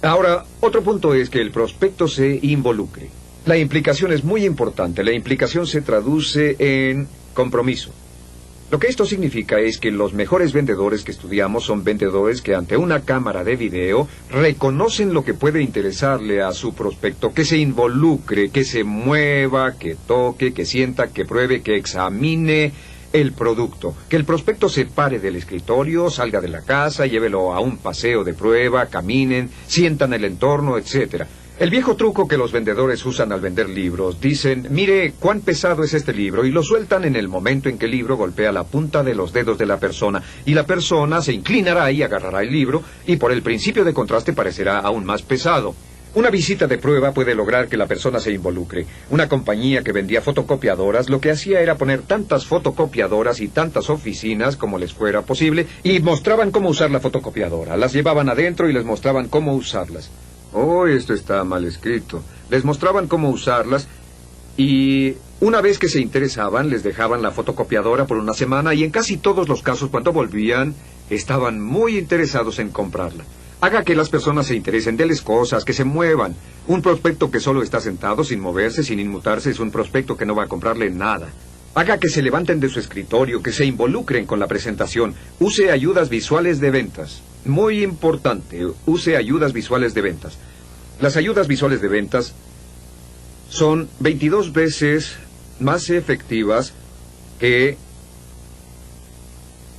Ahora, otro punto es que el prospecto se involucre. La implicación es muy importante. La implicación se traduce en compromiso. Lo que esto significa es que los mejores vendedores que estudiamos son vendedores que ante una cámara de video reconocen lo que puede interesarle a su prospecto, que se involucre, que se mueva, que toque, que sienta, que pruebe, que examine el producto. Que el prospecto se pare del escritorio, salga de la casa, llévelo a un paseo de prueba, caminen, sientan el entorno, etcétera. El viejo truco que los vendedores usan al vender libros, dicen, mire cuán pesado es este libro, y lo sueltan en el momento en que el libro golpea la punta de los dedos de la persona, y la persona se inclinará y agarrará el libro, y por el principio de contraste parecerá aún más pesado. Una visita de prueba puede lograr que la persona se involucre. Una compañía que vendía fotocopiadoras lo que hacía era poner tantas fotocopiadoras y tantas oficinas como les fuera posible, y mostraban cómo usar la fotocopiadora. Las llevaban adentro y les mostraban cómo usarlas. Oh, esto está mal escrito. Les mostraban cómo usarlas y una vez que se interesaban les dejaban la fotocopiadora por una semana y en casi todos los casos cuando volvían estaban muy interesados en comprarla. Haga que las personas se interesen, déles cosas, que se muevan. Un prospecto que solo está sentado sin moverse, sin inmutarse, es un prospecto que no va a comprarle nada. Haga que se levanten de su escritorio, que se involucren con la presentación. Use ayudas visuales de ventas. Muy importante, use ayudas visuales de ventas. Las ayudas visuales de ventas son 22 veces más efectivas que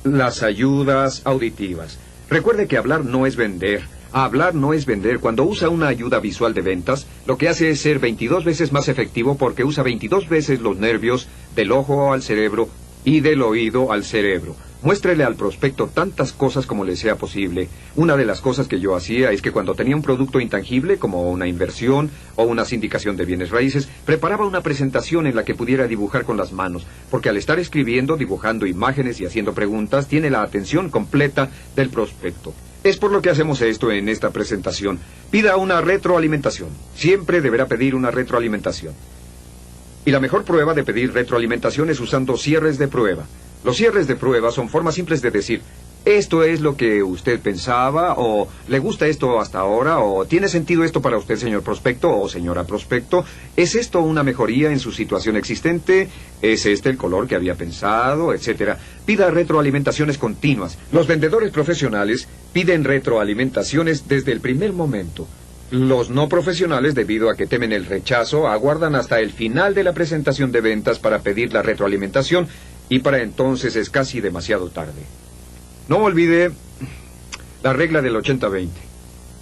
las ayudas auditivas. Recuerde que hablar no es vender. Hablar no es vender. Cuando usa una ayuda visual de ventas, lo que hace es ser 22 veces más efectivo porque usa 22 veces los nervios del ojo al cerebro y del oído al cerebro. Muéstrele al prospecto tantas cosas como le sea posible. Una de las cosas que yo hacía es que cuando tenía un producto intangible, como una inversión o una sindicación de bienes raíces, preparaba una presentación en la que pudiera dibujar con las manos, porque al estar escribiendo, dibujando imágenes y haciendo preguntas, tiene la atención completa del prospecto. Es por lo que hacemos esto en esta presentación. Pida una retroalimentación. Siempre deberá pedir una retroalimentación. Y la mejor prueba de pedir retroalimentación es usando cierres de prueba. Los cierres de prueba son formas simples de decir, esto es lo que usted pensaba, o le gusta esto hasta ahora, o tiene sentido esto para usted, señor prospecto, o señora prospecto, ¿es esto una mejoría en su situación existente? ¿Es este el color que había pensado? Etcétera. Pida retroalimentaciones continuas. Los vendedores profesionales piden retroalimentaciones desde el primer momento. Los no profesionales, debido a que temen el rechazo, aguardan hasta el final de la presentación de ventas para pedir la retroalimentación, y para entonces es casi demasiado tarde. No olvide la regla del 80-20.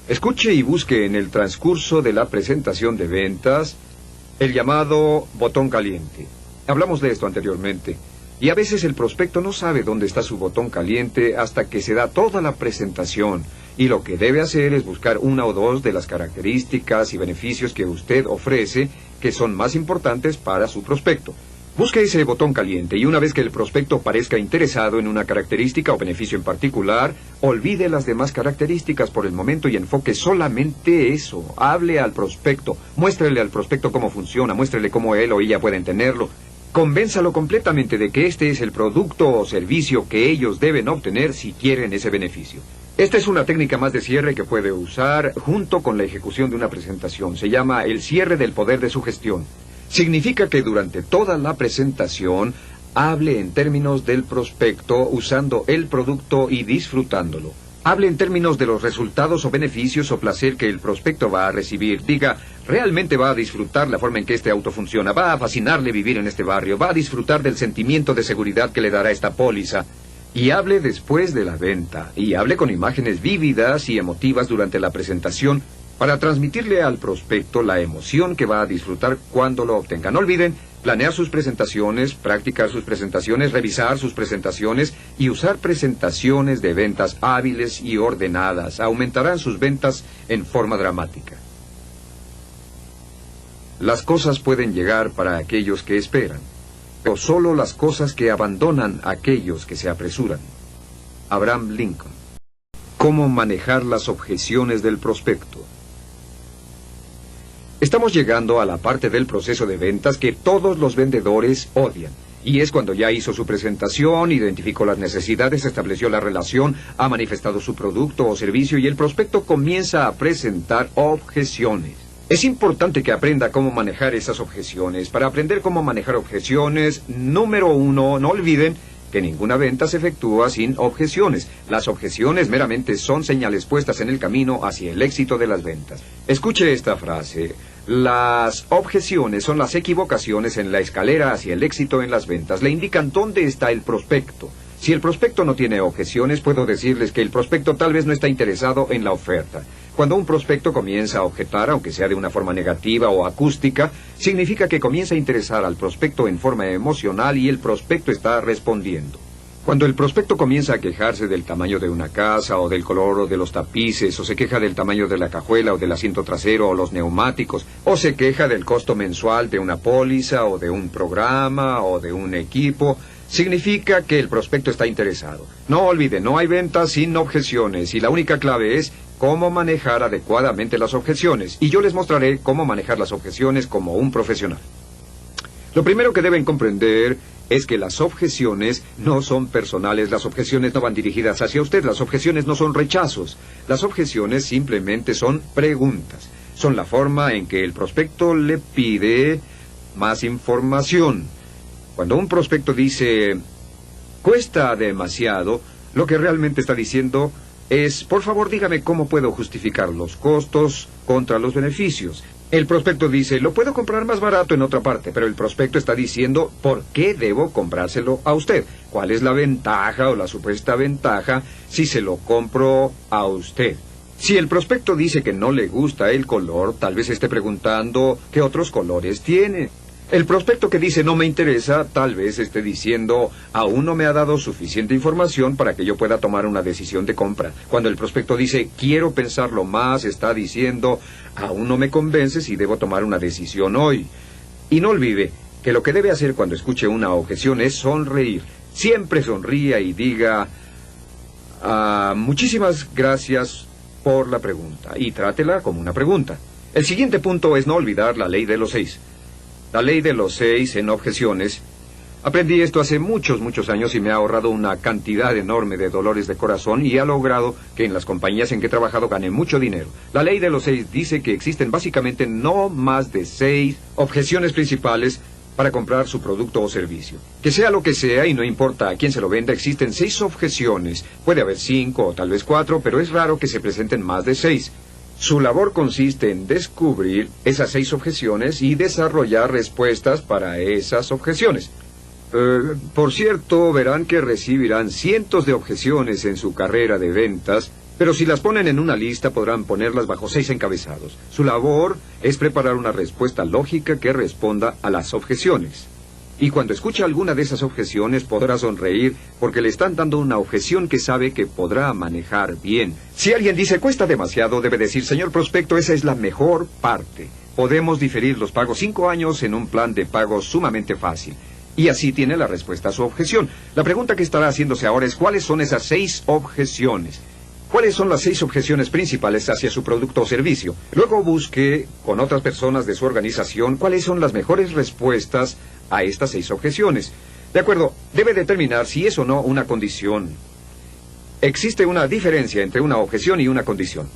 Escuche y busque en el transcurso de la presentación de ventas el llamado botón caliente. Hablamos de esto anteriormente. Y a veces el prospecto no sabe dónde está su botón caliente hasta que se da toda la presentación. Y lo que debe hacer es buscar una o dos de las características y beneficios que usted ofrece que son más importantes para su prospecto. Busque ese botón caliente y una vez que el prospecto parezca interesado en una característica o beneficio en particular, olvide las demás características por el momento y enfoque solamente eso. Hable al prospecto, muéstrele al prospecto cómo funciona, muéstrele cómo él o ella pueden tenerlo. Convénzalo completamente de que este es el producto o servicio que ellos deben obtener si quieren ese beneficio. Esta es una técnica más de cierre que puede usar junto con la ejecución de una presentación. Se llama el cierre del poder de sugestión. Significa que durante toda la presentación hable en términos del prospecto usando el producto y disfrutándolo. Hable en términos de los resultados o beneficios o placer que el prospecto va a recibir. Diga, realmente va a disfrutar la forma en que este auto funciona, va a fascinarle vivir en este barrio, va a disfrutar del sentimiento de seguridad que le dará esta póliza. Y hable después de la venta, y hable con imágenes vívidas y emotivas durante la presentación para transmitirle al prospecto la emoción que va a disfrutar cuando lo obtenga. No olviden planear sus presentaciones, practicar sus presentaciones, revisar sus presentaciones y usar presentaciones de ventas hábiles y ordenadas. Aumentarán sus ventas en forma dramática. Las cosas pueden llegar para aquellos que esperan, pero solo las cosas que abandonan a aquellos que se apresuran. Abraham Lincoln. ¿Cómo manejar las objeciones del prospecto? Estamos llegando a la parte del proceso de ventas que todos los vendedores odian. Y es cuando ya hizo su presentación, identificó las necesidades, estableció la relación, ha manifestado su producto o servicio y el prospecto comienza a presentar objeciones. Es importante que aprenda cómo manejar esas objeciones. Para aprender cómo manejar objeciones, número 1, no olviden que ninguna venta se efectúa sin objeciones. Las objeciones meramente son señales puestas en el camino hacia el éxito de las ventas. Escuche esta frase. Las objeciones son las equivocaciones en la escalera hacia el éxito en las ventas. Le indican dónde está el prospecto. Si el prospecto no tiene objeciones, puedo decirles que el prospecto tal vez no está interesado en la oferta. Cuando un prospecto comienza a objetar, aunque sea de una forma negativa o acústica, significa que comienza a interesar al prospecto en forma emocional y el prospecto está respondiendo. Cuando el prospecto comienza a quejarse del tamaño de una casa, o del color o de los tapices, o se queja del tamaño de la cajuela o del asiento trasero o los neumáticos, o se queja del costo mensual de una póliza o de un programa o de un equipo, significa que el prospecto está interesado. No olvide, no hay ventas sin objeciones y la única clave es cómo manejar adecuadamente las objeciones. Y yo les mostraré cómo manejar las objeciones como un profesional. Lo primero que deben comprender es que las objeciones no son personales, las objeciones no van dirigidas hacia usted, las objeciones no son rechazos, las objeciones simplemente son preguntas. Son la forma en que el prospecto le pide más información. Cuando un prospecto dice, cuesta demasiado, lo que realmente está diciendo es, por favor dígame cómo puedo justificar los costos contra los beneficios. El prospecto dice, lo puedo comprar más barato en otra parte, pero el prospecto está diciendo, ¿por qué debo comprárselo a usted? ¿Cuál es la ventaja o la supuesta ventaja si se lo compro a usted? Si el prospecto dice que no le gusta el color, tal vez esté preguntando qué otros colores tiene. El prospecto que dice no me interesa, tal vez esté diciendo aún no me ha dado suficiente información para que yo pueda tomar una decisión de compra. Cuando el prospecto dice quiero pensarlo más, está diciendo aún no me convence si debo tomar una decisión hoy. Y no olvide que lo que debe hacer cuando escuche una objeción es sonreír. Siempre sonría y diga muchísimas gracias por la pregunta y trátela como una pregunta. El siguiente punto es no olvidar la ley de los 6. La ley de los 6 en objeciones. Aprendí esto hace muchos años y me ha ahorrado una cantidad enorme de dolores de corazón y ha logrado que en las compañías en que he trabajado gane mucho dinero. La ley de los 6 dice que existen básicamente no más de 6 objeciones principales para comprar su producto o servicio. Que sea lo que sea y no importa a quién se lo venda, existen 6 objeciones. Puede haber 5 o tal vez 4, pero es raro que se presenten más de 6. Su labor consiste en descubrir esas 6 objeciones y desarrollar respuestas para esas objeciones. Por cierto, verán que recibirán cientos de objeciones en su carrera de ventas, pero si las ponen en una lista podrán ponerlas bajo 6 encabezados. Su labor es preparar una respuesta lógica que responda a las objeciones. Y cuando escuche alguna de esas objeciones podrá sonreír porque le están dando una objeción que sabe que podrá manejar bien. Si alguien dice cuesta demasiado, debe decir, señor prospecto, esa es la mejor parte. Podemos diferir los pagos 5 años en un plan de pago sumamente fácil. Y así tiene la respuesta a su objeción. La pregunta que estará haciéndose ahora es ¿cuáles son esas 6 objeciones? ¿Cuáles son las 6 objeciones principales hacia su producto o servicio? Luego busque con otras personas de su organización cuáles son las mejores respuestas a estas 6 objeciones. De acuerdo, debe determinar si es o no una condición. Existe una diferencia entre una objeción y una condición.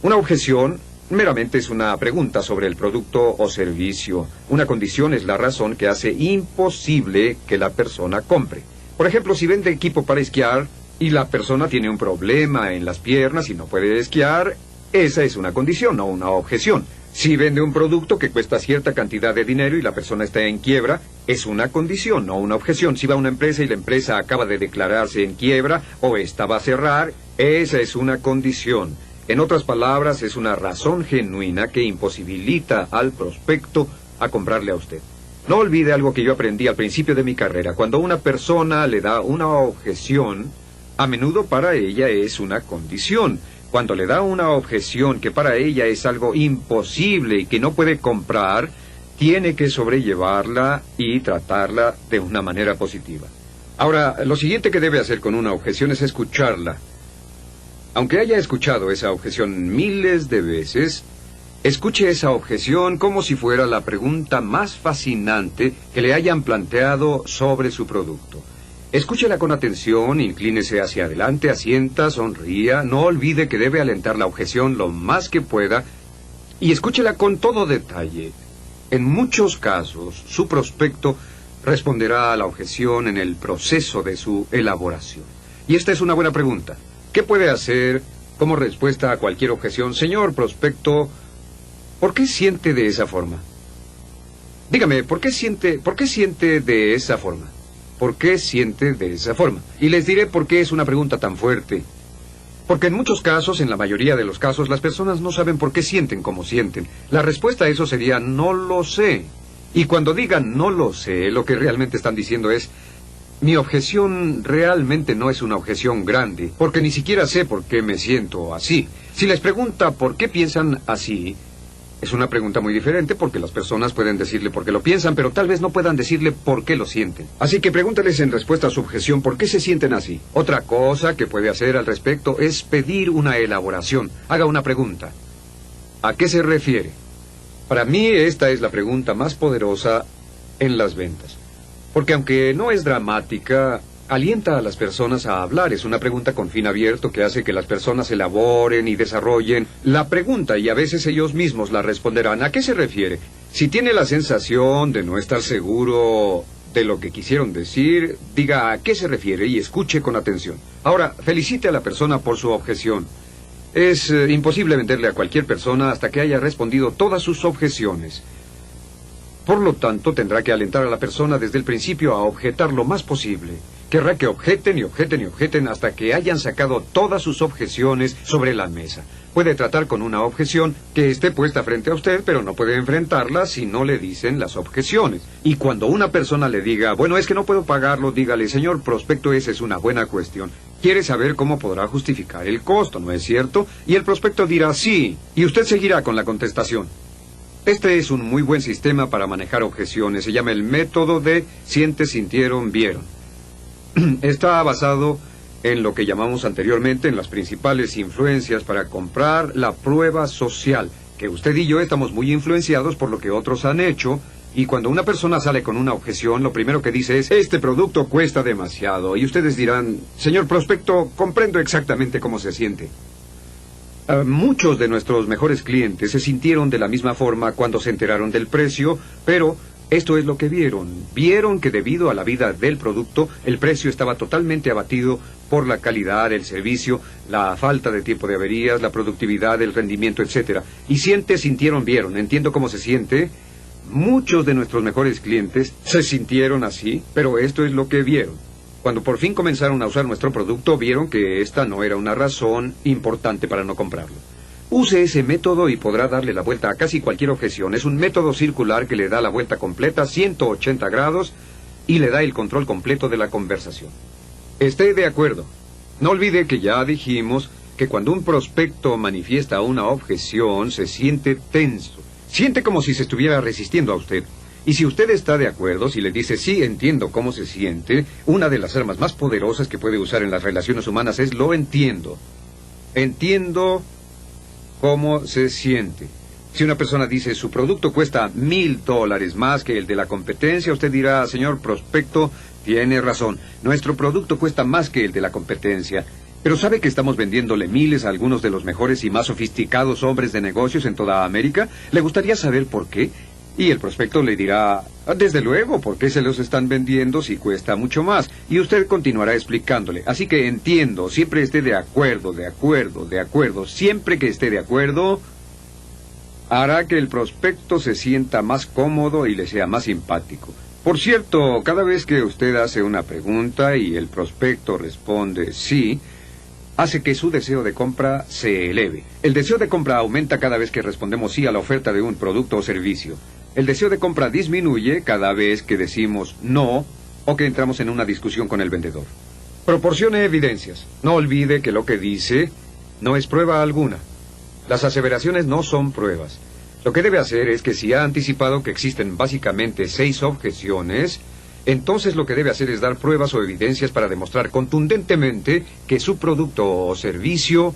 Una objeción meramente es una pregunta sobre el producto o servicio. Una condición es la razón que hace imposible que la persona compre. Por ejemplo, si vende equipo para esquiar y la persona tiene un problema en las piernas y no puede esquiar, esa es una condición, no una objeción. Si vende un producto que cuesta cierta cantidad de dinero y la persona está en quiebra, es una condición, no una objeción. Si va a una empresa y la empresa acaba de declararse en quiebra o esta va a cerrar, esa es una condición. En otras palabras, es una razón genuina que imposibilita al prospecto a comprarle a usted. No olvide algo que yo aprendí al principio de mi carrera. Cuando una persona le da una objeción, a menudo para ella es una condición. Cuando le da una objeción que para ella es algo imposible y que no puede comprar, tiene que sobrellevarla y tratarla de una manera positiva. Ahora, lo siguiente que debe hacer con una objeción es escucharla. Aunque haya escuchado esa objeción miles de veces, escuche esa objeción como si fuera la pregunta más fascinante que le hayan planteado sobre su producto. Escúchela con atención, inclínese hacia adelante, asienta, sonría, no olvide que debe alentar la objeción lo más que pueda y escúchela con todo detalle. En muchos casos, su prospecto responderá a la objeción en el proceso de su elaboración. Y esta es una buena pregunta. ¿Qué puede hacer como respuesta a cualquier objeción? Señor prospecto, ¿por qué siente de esa forma? Dígame, ¿por qué siente de esa forma? ¿Por qué siente de esa forma? Y les diré por qué es una pregunta tan fuerte. Porque en muchos casos, en la mayoría de los casos, las personas no saben por qué sienten como sienten. La respuesta a eso sería, no lo sé. Y cuando digan no lo sé, lo que realmente están diciendo es, mi objeción realmente no es una objeción grande, porque ni siquiera sé por qué me siento así. Si les pregunta por qué piensan así, es una pregunta muy diferente porque las personas pueden decirle por qué lo piensan, pero tal vez no puedan decirle por qué lo sienten. Así que pregúntales en respuesta a su objeción por qué se sienten así. Otra cosa que puede hacer al respecto es pedir una elaboración. Haga una pregunta. ¿A qué se refiere? Para mí esta es la pregunta más poderosa en las ventas. Porque aunque no es dramática, alienta a las personas a hablar. Es una pregunta con fin abierto que hace que las personas elaboren y desarrollen la pregunta y a veces ellos mismos la responderán. ¿A qué se refiere? Si tiene la sensación de no estar seguro de lo que quisieron decir, diga a qué se refiere y escuche con atención. Ahora, felicite a la persona por su objeción. Es imposible venderle a cualquier persona hasta que haya respondido todas sus objeciones. Por lo tanto, tendrá que alentar a la persona desde el principio a objetar lo más posible. Querrá que objeten y objeten y objeten hasta que hayan sacado todas sus objeciones sobre la mesa. Puede tratar con una objeción que esté puesta frente a usted, pero no puede enfrentarla si no le dicen las objeciones. Y cuando una persona le diga, bueno, es que no puedo pagarlo, dígale, señor prospecto, esa es una buena cuestión. Quiere saber cómo podrá justificar el costo, ¿no es cierto? Y el prospecto dirá sí, y usted seguirá con la contestación. Este es un muy buen sistema para manejar objeciones. Se llama el método de siente, sintieron, vieron. Está basado en lo que llamamos anteriormente en las principales influencias para comprar la prueba social, que usted y yo estamos muy influenciados por lo que otros han hecho, y cuando una persona sale con una objeción, lo primero que dice es, este producto cuesta demasiado, y ustedes dirán, señor prospecto, comprendo exactamente cómo se siente. Muchos de nuestros mejores clientes se sintieron de la misma forma cuando se enteraron del precio, pero esto es lo que vieron. Vieron que debido a la vida del producto, el precio estaba totalmente abatido por la calidad, el servicio, la falta de tiempo de averías, la productividad, el rendimiento, etc. Y sintieron, vieron. Entiendo cómo se siente. Muchos de nuestros mejores clientes se sintieron así, pero esto es lo que vieron. Cuando por fin comenzaron a usar nuestro producto, vieron que esta no era una razón importante para no comprarlo. Use ese método y podrá darle la vuelta a casi cualquier objeción. Es un método circular que le da la vuelta completa, 180 grados, y le da el control completo de la conversación. Esté de acuerdo. No olvide que ya dijimos que cuando un prospecto manifiesta una objeción, se siente tenso. Siente como si se estuviera resistiendo a usted. Y si usted está de acuerdo, si le dice, sí, entiendo cómo se siente, una de las armas más poderosas que puede usar en las relaciones humanas es lo entiendo. Entiendo cómo se siente. Si una persona dice, su producto cuesta $1,000 más que el de la competencia, usted dirá, señor prospecto, tiene razón. Nuestro producto cuesta más que el de la competencia. Pero ¿sabe que estamos vendiéndole miles a algunos de los mejores y más sofisticados hombres de negocios en toda América? ¿Le gustaría saber por qué? Y el prospecto le dirá, desde luego, ¿por qué se los están vendiendo si cuesta mucho más? Y usted continuará explicándole. Así que entiendo, siempre esté de acuerdo, de acuerdo, de acuerdo. Siempre que esté de acuerdo, hará que el prospecto se sienta más cómodo y le sea más simpático. Por cierto, cada vez que usted hace una pregunta y el prospecto responde sí, hace que su deseo de compra se eleve. El deseo de compra aumenta cada vez que respondemos sí a la oferta de un producto o servicio. El deseo de compra disminuye cada vez que decimos no o que entramos en una discusión con el vendedor. Proporcione evidencias. No olvide que lo que dice no es prueba alguna. Las aseveraciones no son pruebas. Lo que debe hacer es que si ha anticipado que existen básicamente 6 objeciones, entonces lo que debe hacer es dar pruebas o evidencias para demostrar contundentemente que su producto o servicio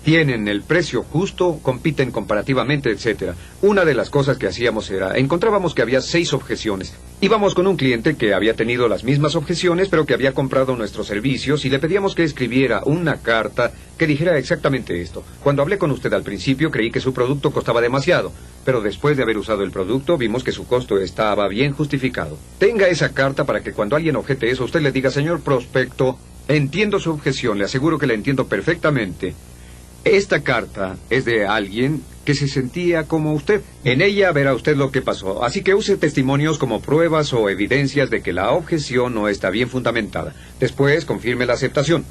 tienen el precio justo, compiten comparativamente, etc. Una de las cosas que hacíamos era, encontrábamos que había 6 objeciones. Íbamos con un cliente que había tenido las mismas objeciones, pero que había comprado nuestros servicios, y le pedíamos que escribiera una carta que dijera exactamente esto. Cuando hablé con usted al principio, creí que su producto costaba demasiado, pero después de haber usado el producto, vimos que su costo estaba bien justificado. Tenga esa carta para que cuando alguien objete eso, usted le diga, señor prospecto, entiendo su objeción, le aseguro que la entiendo perfectamente. Esta carta es de alguien que se sentía como usted. En ella verá usted lo que pasó. Así que use testimonios como pruebas o evidencias de que la objeción no está bien fundamentada. Después, confirme la aceptación.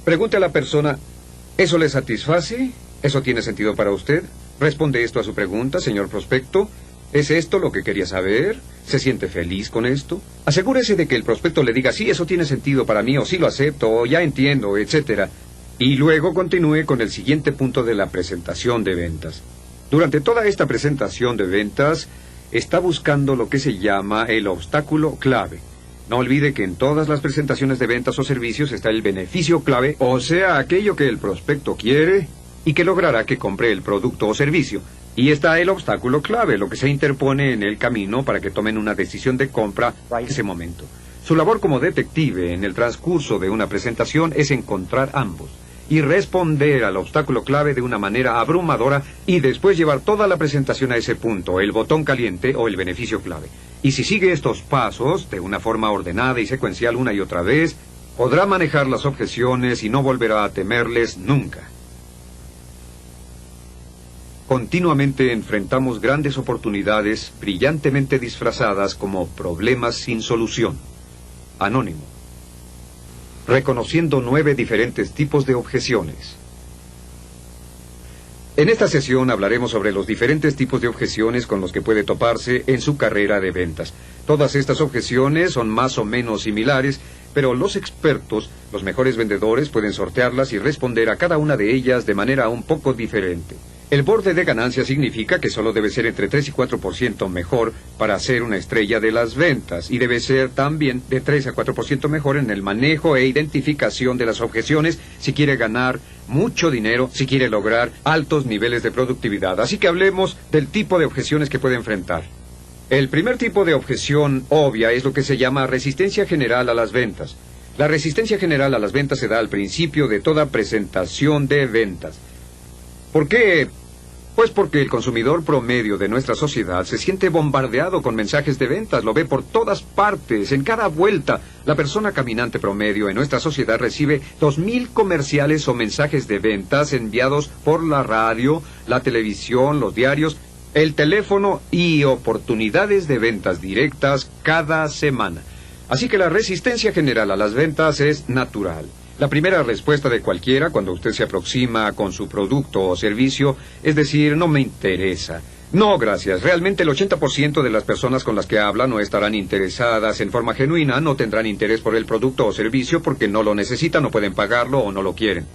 Pregunte a la persona, ¿eso le satisface? ¿Eso tiene sentido para usted? Responde esto a su pregunta, señor prospecto. ¿Es esto lo que quería saber? ¿Se siente feliz con esto? Asegúrese de que el prospecto le diga, sí, eso tiene sentido para mí, o sí lo acepto, o ya entiendo, etcétera. Y luego continúe con el siguiente punto de la presentación de ventas. Durante toda esta presentación de ventas, está buscando lo que se llama el obstáculo clave. No olvide que en todas las presentaciones de ventas o servicios está el beneficio clave, o sea, aquello que el prospecto quiere y que logrará que compre el producto o servicio. Y está el obstáculo clave, lo que se interpone en el camino para que tomen una decisión de compra en ese momento. Su labor como detective en el transcurso de una presentación es encontrar ambos y responder al obstáculo clave de una manera abrumadora y después llevar toda la presentación a ese punto, el botón caliente o el beneficio clave. Y si sigue estos pasos de una forma ordenada y secuencial una y otra vez, podrá manejar las objeciones y no volverá a temerles nunca. Continuamente enfrentamos grandes oportunidades brillantemente disfrazadas como problemas sin solución. Anónimo. Reconociendo 9 diferentes tipos de objeciones. En esta sesión hablaremos sobre los diferentes tipos de objeciones con los que puede toparse en su carrera de ventas. Todas estas objeciones son más o menos similares, pero los expertos, los mejores vendedores, pueden sortearlas y responder a cada una de ellas de manera un poco diferente. El borde de ganancia significa que solo debe ser entre 3 y 4% mejor para ser una estrella de las ventas, y debe ser también de 3 a 4% mejor en el manejo e identificación de las objeciones si quiere ganar mucho dinero, si quiere lograr altos niveles de productividad. Así que hablemos del tipo de objeciones que puede enfrentar. El primer tipo de objeción obvia es lo que se llama resistencia general a las ventas. La resistencia general a las ventas se da al principio de toda presentación de ventas. ¿Por qué? Pues porque el consumidor promedio de nuestra sociedad se siente bombardeado con mensajes de ventas, lo ve por todas partes, en cada vuelta. La persona caminante promedio en nuestra sociedad recibe 2,000 comerciales o mensajes de ventas enviados por la radio, la televisión, los diarios, el teléfono y oportunidades de ventas directas cada semana. Así que la resistencia general a las ventas es natural. La primera respuesta de cualquiera cuando usted se aproxima con su producto o servicio es decir, no me interesa. No, gracias. Realmente el 80% de las personas con las que habla no estarán interesadas en forma genuina, no tendrán interés por el producto o servicio porque no lo necesitan, no pueden pagarlo o no lo quieren.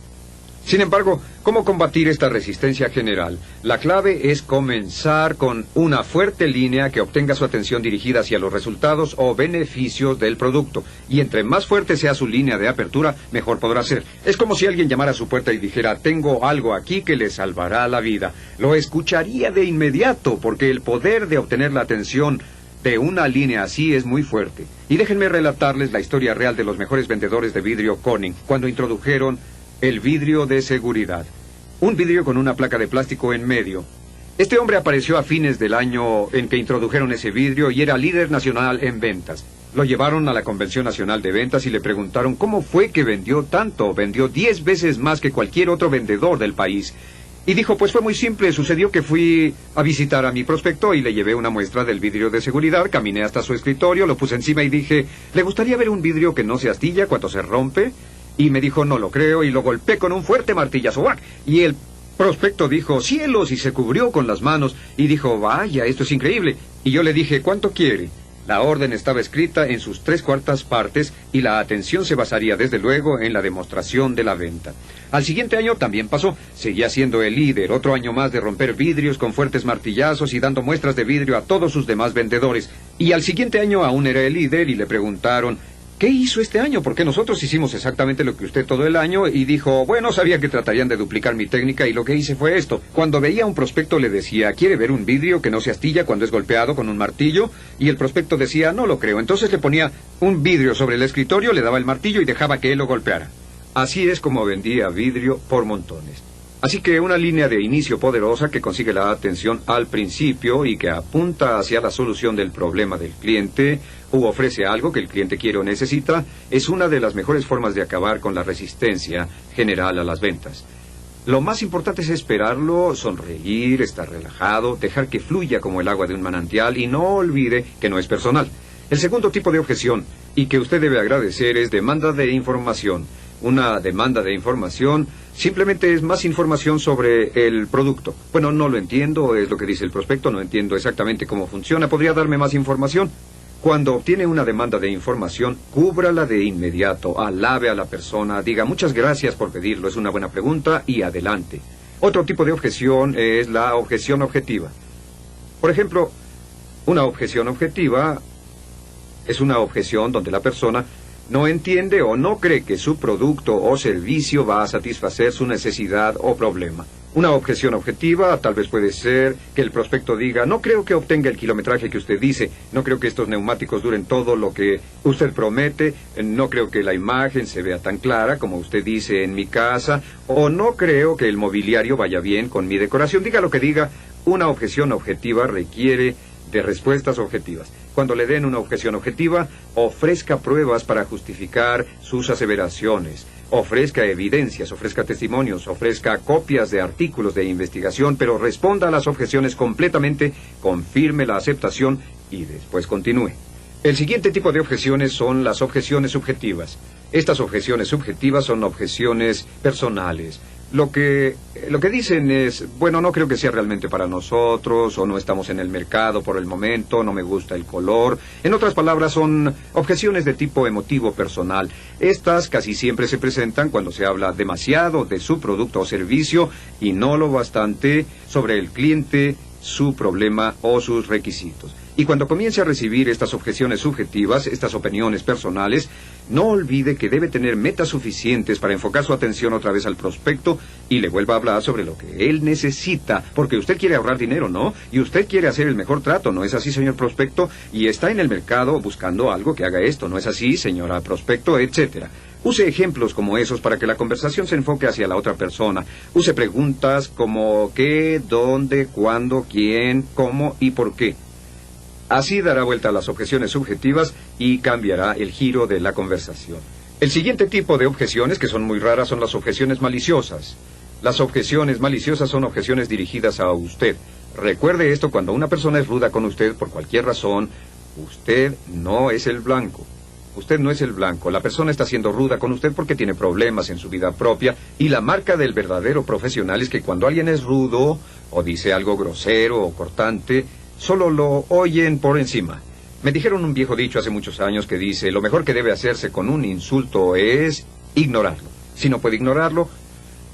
Sin embargo, ¿cómo combatir esta resistencia general? La clave es comenzar con una fuerte línea que obtenga su atención dirigida hacia los resultados o beneficios del producto. Y entre más fuerte sea su línea de apertura, mejor podrá ser. Es como si alguien llamara a su puerta y dijera, tengo algo aquí que le salvará la vida. Lo escucharía de inmediato porque el poder de obtener la atención de una línea así es muy fuerte. Y déjenme relatarles la historia real de los mejores vendedores de vidrio Corning cuando introdujeron el vidrio de seguridad. Un vidrio con una placa de plástico en medio. Este hombre apareció a fines del año en que introdujeron ese vidrio y era líder nacional en ventas. Lo llevaron a la Convención Nacional de Ventas y le preguntaron cómo fue que vendió tanto. Vendió 10 veces más que cualquier otro vendedor del país. Y dijo, pues fue muy simple, sucedió que fui a visitar a mi prospecto y le llevé una muestra del vidrio de seguridad, caminé hasta su escritorio, lo puse encima y dije, ¿le gustaría ver un vidrio que no se astilla cuando se rompe? Y me dijo, no lo creo, y lo golpeé con un fuerte martillazo. ¡Uac! Y el prospecto dijo, cielos, y se cubrió con las manos, y dijo, vaya, esto es increíble. Y yo le dije, ¿cuánto quiere? La orden estaba escrita en sus 3/4 partes, y la atención se basaría desde luego en la demostración de la venta. Al siguiente año también pasó, seguía siendo el líder, otro año más de romper vidrios con fuertes martillazos y dando muestras de vidrio a todos sus demás vendedores. Y al siguiente año aún era el líder, y le preguntaron, ¿qué hizo este año? Porque nosotros hicimos exactamente lo que usted todo el año. Y dijo, bueno, sabía que tratarían de duplicar mi técnica y lo que hice fue esto. Cuando veía a un prospecto le decía, ¿quiere ver un vidrio que no se astilla cuando es golpeado con un martillo? Y el prospecto decía, no lo creo. Entonces le ponía un vidrio sobre el escritorio, le daba el martillo y dejaba que él lo golpeara. Así es como vendía vidrio por montones. Así que una línea de inicio poderosa que consigue la atención al principio y que apunta hacia la solución del problema del cliente u ofrece algo que el cliente quiere o necesita es una de las mejores formas de acabar con la resistencia general a las ventas. Lo más importante es esperarlo, sonreír, estar relajado, dejar que fluya como el agua de un manantial y no olvide que no es personal. El segundo tipo de objeción, y que usted debe agradecer, es demanda de información. Una demanda de información simplemente es más información sobre el producto. Bueno, no lo entiendo, es lo que dice el prospecto, no entiendo exactamente cómo funciona. ¿Podría darme más información? Cuando obtiene una demanda de información, cúbrala de inmediato, alabe a la persona, diga muchas gracias por pedirlo, es una buena pregunta y adelante. Otro tipo de objeción es la objeción objetiva. Por ejemplo, una objeción objetiva es una objeción donde la persona no entiende o no cree que su producto o servicio va a satisfacer su necesidad o problema. Una objeción objetiva tal vez puede ser que el prospecto diga, no creo que obtenga el kilometraje que usted dice, no creo que estos neumáticos duren todo lo que usted promete, no creo que la imagen se vea tan clara como usted dice en mi casa, o no creo que el mobiliario vaya bien con mi decoración. Diga lo que diga, una objeción objetiva requiere de respuestas objetivas. Cuando le den una objeción objetiva, ofrezca pruebas para justificar sus aseveraciones. Ofrezca evidencias, ofrezca testimonios, ofrezca copias de artículos de investigación, pero responda a las objeciones completamente, confirme la aceptación y después continúe. El siguiente tipo de objeciones son las objeciones subjetivas. Estas objeciones subjetivas son objeciones personales. Lo que dicen es, bueno, no creo que sea realmente para nosotros, o no estamos en el mercado por el momento, no me gusta el color. En otras palabras, son objeciones de tipo emotivo personal. Estas casi siempre se presentan cuando se habla demasiado de su producto o servicio y no lo bastante sobre el cliente, su problema o sus requisitos. Y cuando comience a recibir estas objeciones subjetivas, estas opiniones personales, no olvide que debe tener metas suficientes para enfocar su atención otra vez al prospecto y le vuelva a hablar sobre lo que él necesita, porque usted quiere ahorrar dinero, ¿no? Y usted quiere hacer el mejor trato, ¿no es así, señor prospecto? Y está en el mercado buscando algo que haga esto, ¿no es así, señora prospecto?, etcétera. Use ejemplos como esos para que la conversación se enfoque hacia la otra persona. Use preguntas como qué, dónde, cuándo, quién, cómo y por qué. Así dará vuelta a las objeciones subjetivas y cambiará el giro de la conversación. El siguiente tipo de objeciones, que son muy raras, son las objeciones maliciosas. Las objeciones maliciosas son objeciones dirigidas a usted. Recuerde esto, cuando una persona es ruda con usted por cualquier razón, usted no es el blanco. Usted no es el blanco. La persona está siendo ruda con usted porque tiene problemas en su vida propia, y la marca del verdadero profesional es que cuando alguien es rudo o dice algo grosero o cortante, solo lo oyen por encima. Me dijeron un viejo dicho hace muchos años que dice, lo mejor que debe hacerse con un insulto es ignorarlo. Si no puede ignorarlo,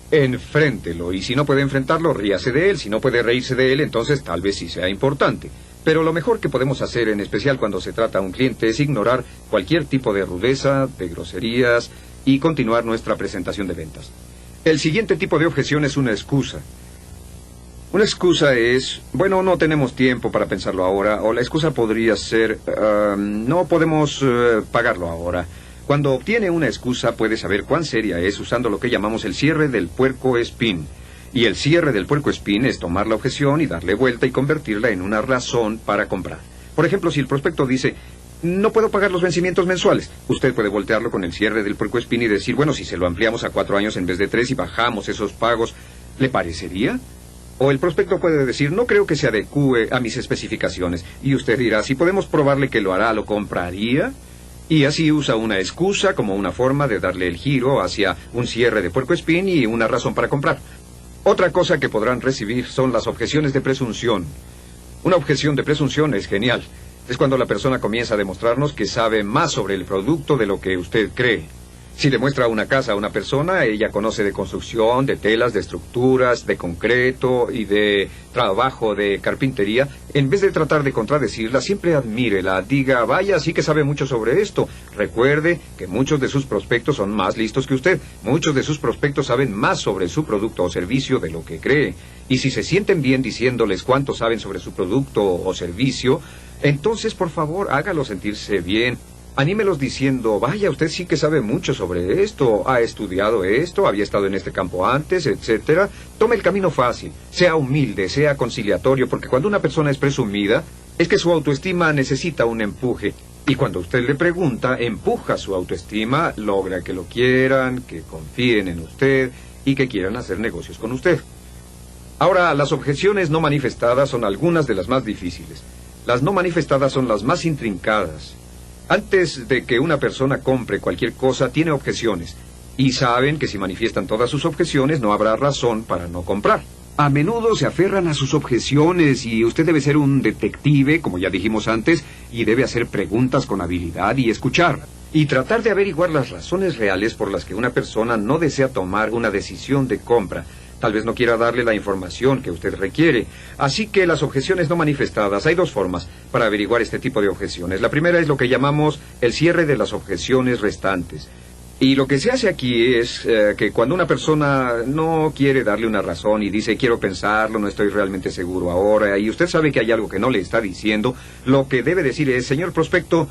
enfréntelo. Y si no puede enfrentarlo, ríase de él. Si no puede reírse de él, entonces tal vez sí sea importante. Pero lo mejor que podemos hacer, en especial cuando se trata a un cliente, es ignorar cualquier tipo de rudeza, de groserías y continuar nuestra presentación de ventas. El siguiente tipo de objeción es una excusa. Una excusa es, bueno, no tenemos tiempo para pensarlo ahora, o la excusa podría ser, no podemos pagarlo ahora. Cuando obtiene una excusa puede saber cuán seria es usando lo que llamamos el cierre del puerco espín. Y el cierre del puerco espín es tomar la objeción y darle vuelta y convertirla en una razón para comprar. Por ejemplo, si el prospecto dice, no puedo pagar los vencimientos mensuales, usted puede voltearlo con el cierre del puerco espín y decir, bueno, si se lo ampliamos a 4 años en vez de 3 y bajamos esos pagos, ¿le parecería? O el prospecto puede decir, no creo que se adecúe a mis especificaciones. Y usted dirá, si podemos probarle que lo hará, ¿lo compraría? Y así usa una excusa como una forma de darle el giro hacia un cierre de puercoespín y una razón para comprar. Otra cosa que podrán recibir son las objeciones de presunción. Una objeción de presunción es genial. Es cuando la persona comienza a demostrarnos que sabe más sobre el producto de lo que usted cree. Si le muestra una casa a una persona, ella conoce de construcción, de telas, de estructuras, de concreto y de trabajo de carpintería. En vez de tratar de contradecirla, siempre admírela, diga, vaya, sí que sabe mucho sobre esto. Recuerde que muchos de sus prospectos son más listos que usted. Muchos de sus prospectos saben más sobre su producto o servicio de lo que cree. Y si se sienten bien diciéndoles cuánto saben sobre su producto o servicio, entonces, por favor, hágalo sentirse bien. Anímelos diciendo, vaya, usted sí que sabe mucho sobre esto, ha estudiado esto, había estado en este campo antes, etcétera. Tome el camino fácil, sea humilde, sea conciliatorio, porque cuando una persona es presumida, es que su autoestima necesita un empuje. Y cuando usted le pregunta, empuja su autoestima, logra que lo quieran, que confíen en usted y que quieran hacer negocios con usted. Ahora, las objeciones no manifestadas son algunas de las más difíciles. Las no manifestadas son las más intrincadas. Antes de que una persona compre cualquier cosa, tiene objeciones. Y saben que si manifiestan todas sus objeciones, no habrá razón para no comprar. A menudo se aferran a sus objeciones y usted debe ser un detective, como ya dijimos antes, y debe hacer preguntas con habilidad y escuchar. Y tratar de averiguar las razones reales por las que una persona no desea tomar una decisión de compra. Tal vez no quiera darle la información que usted requiere. Así que las objeciones no manifestadas, hay dos formas para averiguar este tipo de objeciones. La primera es lo que llamamos el cierre de las objeciones restantes. Y lo que se hace aquí es que cuando una persona no quiere darle una razón y dice, quiero pensarlo, no estoy realmente seguro ahora, y usted sabe que hay algo que no le está diciendo, lo que debe decir es, señor prospecto,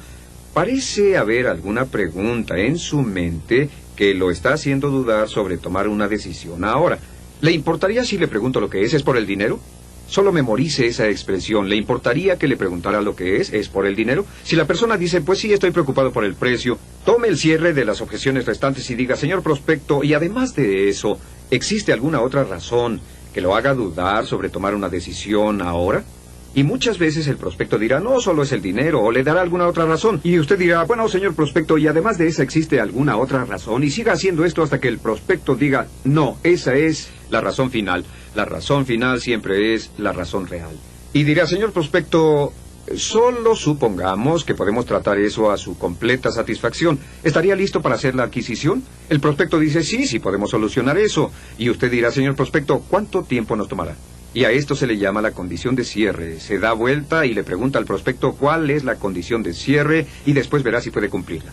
parece haber alguna pregunta en su mente que lo está haciendo dudar sobre tomar una decisión ahora. ¿Le importaría si le pregunto lo que es? ¿Es por el dinero? Solo memorice esa expresión. ¿Le importaría que le preguntara lo que es? ¿Es por el dinero? Si la persona dice, pues sí, estoy preocupado por el precio, tome el cierre de las objeciones restantes y diga, señor prospecto, y además de eso, ¿existe alguna otra razón que lo haga dudar sobre tomar una decisión ahora? Y muchas veces el prospecto dirá, no, solo es el dinero, o le dará alguna otra razón. Y usted dirá, bueno, señor prospecto, y además de esa existe alguna otra razón, y siga haciendo esto hasta que el prospecto diga, no, esa es la razón final. La razón final siempre es la razón real. Y dirá, señor prospecto, solo supongamos que podemos tratar eso a su completa satisfacción. ¿Estaría listo para hacer la adquisición? El prospecto dice, sí, sí podemos solucionar eso. Y usted dirá, señor prospecto, ¿cuánto tiempo nos tomará? Y a esto se le llama la condición de cierre. Se da vuelta y le pregunta al prospecto cuál es la condición de cierre y después verá si puede cumplirla.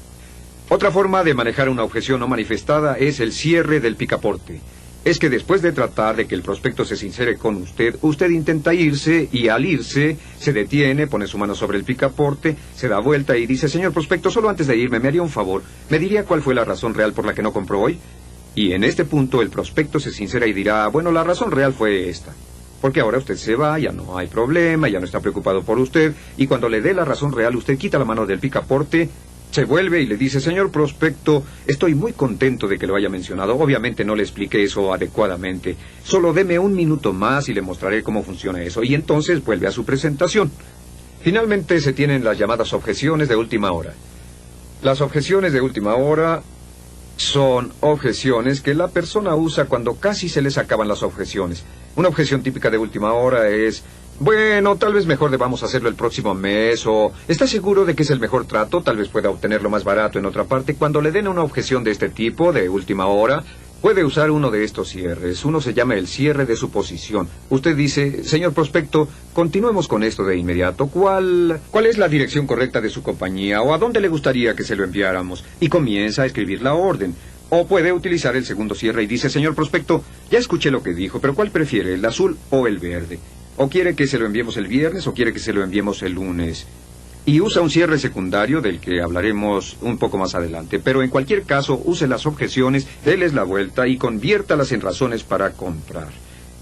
Otra forma de manejar una objeción no manifestada es el cierre del picaporte. Es que después de tratar de que el prospecto se sincere con usted, usted intenta irse y al irse se detiene, pone su mano sobre el picaporte, se da vuelta y dice, señor prospecto, solo antes de irme, ¿me haría un favor? ¿Me diría cuál fue la razón real por la que no compró hoy? Y en este punto el prospecto se sincera y dirá, bueno, la razón real fue esta. Porque ahora usted se va, ya no hay problema, ya no está preocupado por usted, y cuando le dé la razón real, usted quita la mano del picaporte, se vuelve y le dice, señor prospecto, estoy muy contento de que lo haya mencionado. Obviamente no le expliqué eso adecuadamente. Solo deme un minuto más y le mostraré cómo funciona eso. Y entonces vuelve a su presentación. Finalmente se tienen las llamadas objeciones de última hora. Las objeciones de última hora son objeciones que la persona usa cuando casi se les acaban las objeciones. Una objeción típica de última hora es, bueno, tal vez mejor debamos hacerlo el próximo mes, o ¿está seguro de que es el mejor trato? Tal vez pueda obtenerlo más barato en otra parte. Cuando le den una objeción de este tipo, de última hora, puede usar uno de estos cierres. Uno se llama el cierre de suposición. Usted dice, señor prospecto, continuemos con esto de inmediato. ¿Cuál es la dirección correcta de su compañía? ¿O a dónde le gustaría que se lo enviáramos? Y comienza a escribir la orden. O puede utilizar el segundo cierre y dice, señor prospecto, ya escuché lo que dijo, pero ¿cuál prefiere, el azul o el verde? ¿O quiere que se lo enviemos el viernes o quiere que se lo enviemos el lunes? Y usa un cierre secundario del que hablaremos un poco más adelante. Pero en cualquier caso, use las objeciones, déles la vuelta y conviértalas en razones para comprar.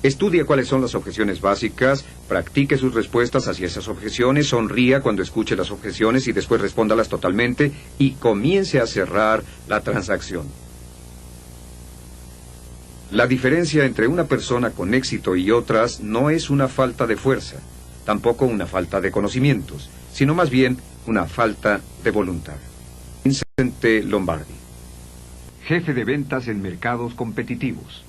Estudie cuáles son las objeciones básicas, practique sus respuestas hacia esas objeciones, sonría cuando escuche las objeciones y después respóndalas totalmente y comience a cerrar la transacción. La diferencia entre una persona con éxito y otras no es una falta de fuerza, tampoco una falta de conocimientos, sino más bien una falta de voluntad. Vincent Lombardi, jefe de ventas en mercados competitivos.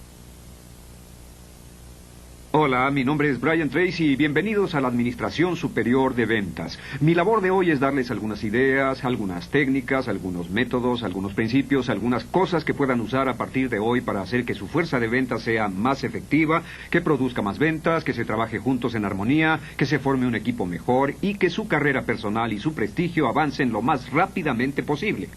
Hola, mi nombre es Brian Tracy y bienvenidos a la Administración Superior de Ventas. Mi labor de hoy es darles algunas ideas, algunas técnicas, algunos métodos, algunos principios, algunas cosas que puedan usar a partir de hoy para hacer que su fuerza de ventas sea más efectiva, que produzca más ventas, que se trabaje juntos en armonía, que se forme un equipo mejor y que su carrera personal y su prestigio avancen lo más rápidamente posible.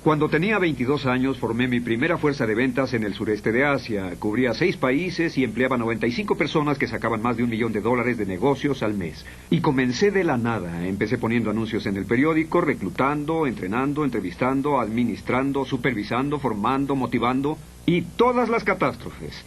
Cuando tenía 22 años, formé mi primera fuerza de ventas en el sureste de Asia. Cubría 6 países y empleaba 95 personas que sacaban más de $1 millón de negocios al mes. Y comencé de la nada. Empecé poniendo anuncios en el periódico, reclutando, entrenando, entrevistando, administrando, supervisando, formando, motivando y todas las catástrofes.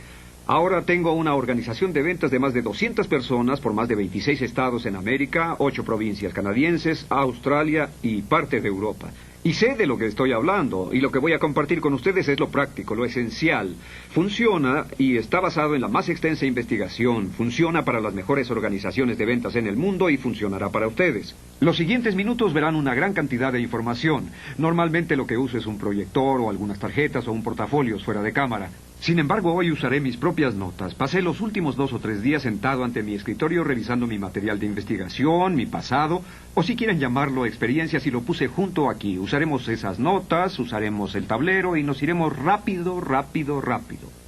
Ahora tengo una organización de ventas de más de 200 personas por más de 26 estados en América, 8 provincias canadienses, Australia y parte de Europa. Y sé de lo que estoy hablando, y lo que voy a compartir con ustedes es lo práctico, lo esencial. Funciona y está basado en la más extensa investigación. Funciona para las mejores organizaciones de ventas en el mundo y funcionará para ustedes. Los siguientes minutos verán una gran cantidad de información. Normalmente lo que uso es un proyector o algunas tarjetas o un portafolio fuera de cámara. Sin embargo, hoy usaré mis propias notas. Pasé los últimos 2 o 3 días sentado ante mi escritorio revisando mi material de investigación, mi pasado, o si quieren llamarlo experiencias, y lo puse junto aquí. Usaremos esas notas, usaremos el tablero y nos iremos rápido.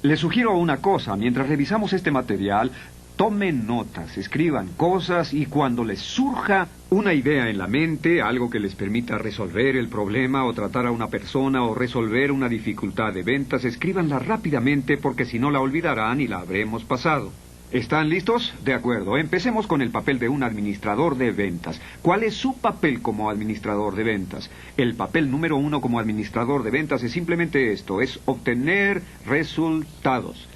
Les sugiero una cosa, mientras revisamos este material, tomen notas, escriban cosas y cuando les surja una idea en la mente, algo que les permita resolver el problema o tratar a una persona o resolver una dificultad de ventas, escríbanla rápidamente porque si no la olvidarán y la habremos pasado. ¿Están listos? De acuerdo. Empecemos con el papel de un administrador de ventas. ¿Cuál es su papel como administrador de ventas? El papel número 1 como administrador de ventas es simplemente esto, es obtener resultados.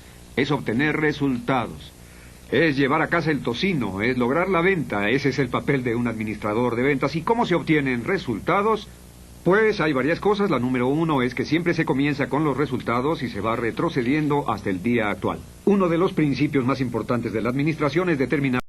Es llevar a casa el tocino, es lograr la venta. Ese es el papel de un administrador de ventas. ¿Y cómo se obtienen resultados? Pues hay varias cosas. La número 1 es que siempre se comienza con los resultados y se va retrocediendo hasta el día actual. Uno de los principios más importantes de la administración es determinar